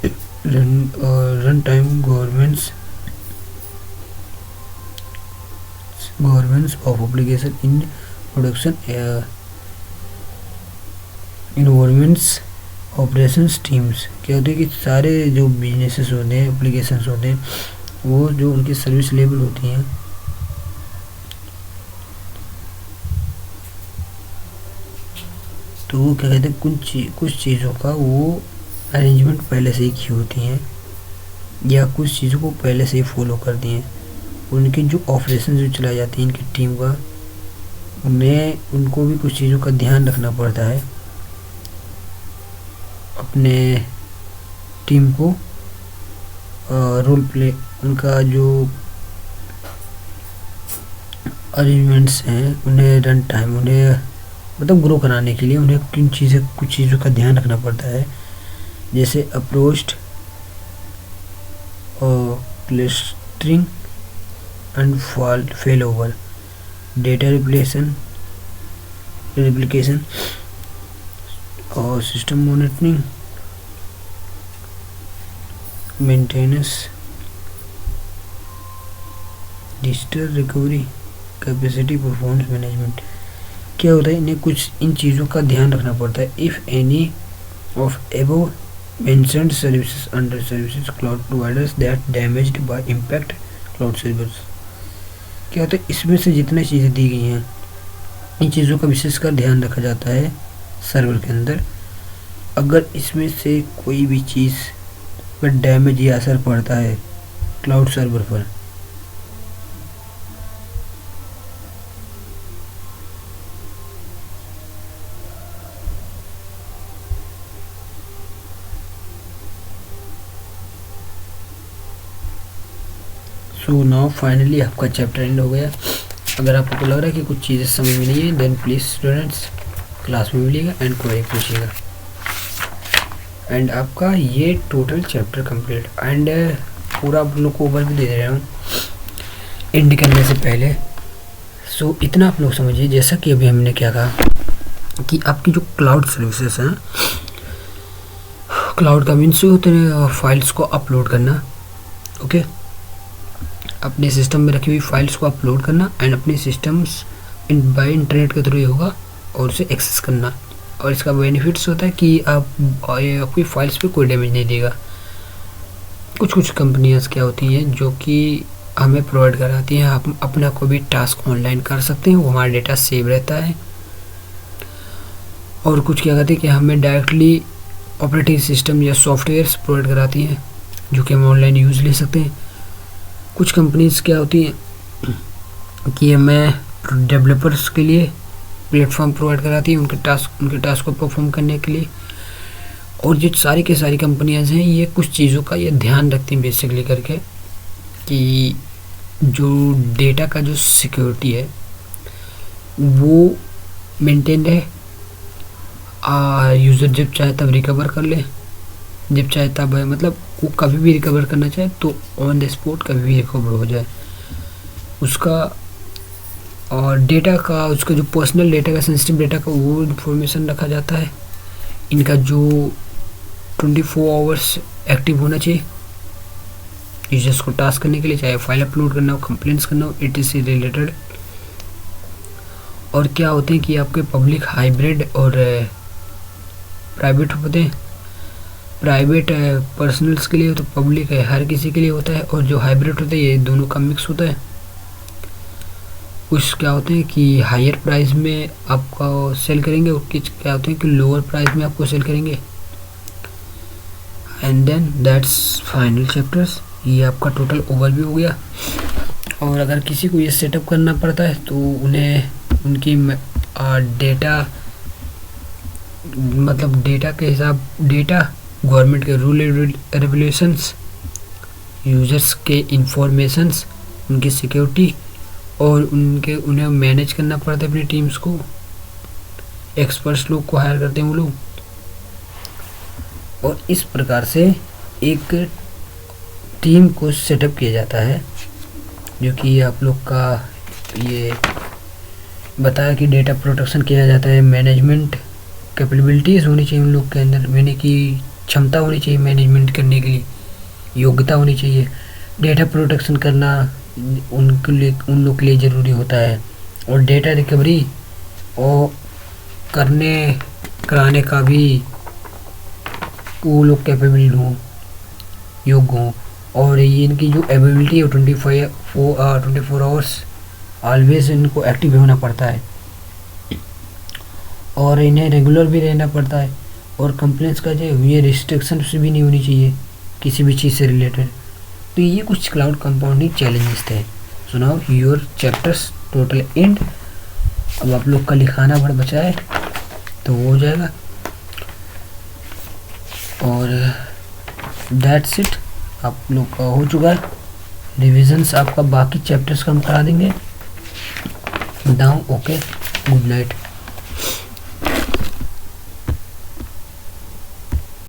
governance of application in production environments. Operations teams क्या होते हैं कि सारे जो बिजनेसेस होते हैं, एप्लीकेशंस होते हैं, वो जो उनकी सर्विस लेवल होती हैं, तो वो क्या कहते हैं, कुछ चीज़ों का वो अरेंजमेंट पहले से ही की होती हैं या कुछ चीज़ों को पहले से ही फॉलो कर दी हैं। उनकी जो ऑपरेशन जो चलाई जाती है इनकी टीम का, उनको भी कुछ चीज़ों का ध्यान रखना पड़ता है अपने टीम को रोल प्ले, उनका जो अरेंजमेंट्स हैं उन्हें रन टाइम, उन्हें मतलब ग्रो कराने के लिए उन्हें कुछ चीज़ों का ध्यान रखना पड़ता है, जैसे अप्रोच्ड और clustering and fail over, data replication और system monitoring, maintenance, digital recovery, capacity, performance management. क्या होता है, इन्हें कुछ इन चीज़ों का ध्यान रखना पड़ता है। If any of above mentioned services under services cloud providers that damaged bye impact cloud service. क्या होता है, इसमें से जितनी चीज़ें दी गई हैं इन चीज़ों का विशेषकर ध्यान रखा जाता है सर्वर के अंदर। अगर इसमें से कोई भी चीज़ पर डैमेज या असर पड़ता है क्लाउड सर्वर पर, सो नाउ फाइनली आपका चैप्टर एंड हो गया। अगर आपको लग रहा है कि कुछ चीज़ें समझ में नहीं है, देन प्लीज़ स्टूडेंट्स क्लास में मिलिएगा एंड क्वेरी पूछिएगा। एंड आपका ये टोटल चैप्टर कंप्लीट, एंड पूरा आप लोग को ओवर भी दे रहा हूँ एंड करने से पहले। सो इतना आप लोग समझिए, जैसा कि अभी हमने क्या कहा कि आपकी जो क्लाउड सर्विसेज हैं, क्लाउड का मीन्स होते हैं फाइल्स को अपलोड करना, ओके, अपने सिस्टम में रखी हुई फाइल्स को अपलोड करना एंड अपने सिस्टम्स बाय इंटरनेट के थ्रू होगा और उसे एक्सेस करना। और इसका बेनिफिट्स होता है कि आपकी फाइल्स पे कोई डैमेज नहीं देगा। कुछ कंपनियां क्या होती हैं जो कि हमें प्रोवाइड कराती हैं, हम अपना कोई भी टास्क ऑनलाइन कर सकते हैं, वो हमारा डेटा सेव रहता है। और कुछ क्या कहते हैं कि हमें डायरेक्टली ऑपरेटिंग सिस्टम या सॉफ्टवेयर्स प्रोवाइड कराती हैं जो कि हम ऑनलाइन यूज़ ले सकते हैं। कुछ कंपनीज क्या होती हैं कि हमें डेवलपर्स के लिए प्लेटफॉर्म प्रोवाइड कराती है उनके टास्क को परफॉर्म करने के लिए। और जो सारी की सारी कंपनियां हैं ये कुछ चीज़ों का ये ध्यान रखती हैं बेसिकली करके कि जो डेटा का जो सिक्योरिटी है वो मेंटेन रहे, यूज़र जब चाहे तब रिकवर कर ले, जब चाहे तब मतलब वो कभी भी रिकवर करना चाहे तो ऑन द स्पॉट कभी भी रिकवर हो जाए उसका। और डेटा का, उसका जो पर्सनल डेटा का, सेंसिटिव डेटा का वो इन्फॉर्मेशन रखा जाता है। इनका जो 24 आवर्स एक्टिव होना चाहिए यूजर्स को टास्क करने के लिए, चाहे फाइल अपलोड करना हो, कंप्लेंट्स करना हो, etc रिलेटेड। और क्या होते हैं कि आपके पब्लिक, हाइब्रिड और प्राइवेट होते हैं। प्राइवेट पर्सनल्स के लिए, तो पब्लिक है हर किसी के लिए होता है, और जो हाइब्रिड होते हैं ये दोनों का मिक्स होता है। कुछ क्या होते हैं कि हायर प्राइस में आपको सेल करेंगे और कुछ क्या होते हैं कि लोअर प्राइस में आपको सेल करेंगे। And then that's final chapters. ये आपका टोटल ओवरव्यू हो गया। और अगर किसी को ये सेटअप करना पड़ता है तो उन्हें उनकी डेटा, मतलब डेटा के हिसाब, डेटा, गवर्नमेंट के रूल रेगुलेशंस, यूजर्स के इंफॉर्मेशंस, उनकी सिक्योरिटी और उन्हें मैनेज करना पड़ता है अपनी टीम्स को। एक्सपर्ट्स लोग को हायर करते हैं वो लोग। और इस प्रकार से एक टीम को सेटअप किया जाता है जो कि आप लोग का ये बताया कि डेटा प्रोटेक्शन किया जाता है। मैनेजमेंट कैपेबिलिटीज़ होनी चाहिए उन लोग के अंदर, यानी कि क्षमता होनी चाहिए मैनेजमेंट करने के लिए, योग्यता होनी चाहिए। डेटा प्रोटेक्शन करना उनके लिए, उन लोग के लिए ज़रूरी होता है। और डेटा रिकवरी और कराने का भी वो लोग कैपेबल हों, योग्य हों। और ये इनकी जो एबिलिटी है 24 आवर्स ऑलवेज इनको एक्टिव होना पड़ता है, और इन्हें रेगुलर भी रहना पड़ता है। और कंप्लेंट्स का जो ये रिस्ट्रिक्शंस भी नहीं होनी चाहिए किसी भी चीज़ से रिलेटेड। तो ये कुछ क्लाउड कंपाउंडिंग चैलेंजेस थे। So now your chapters total and. अब आप लोग का लिखाना भर बचा है तो वो हो जाएगा, और दैट्स इट, आप लोग का हो चुका है। रिविजन्स आपका बाकी चैप्टर्स का हम करा देंगे। Now okay, good night.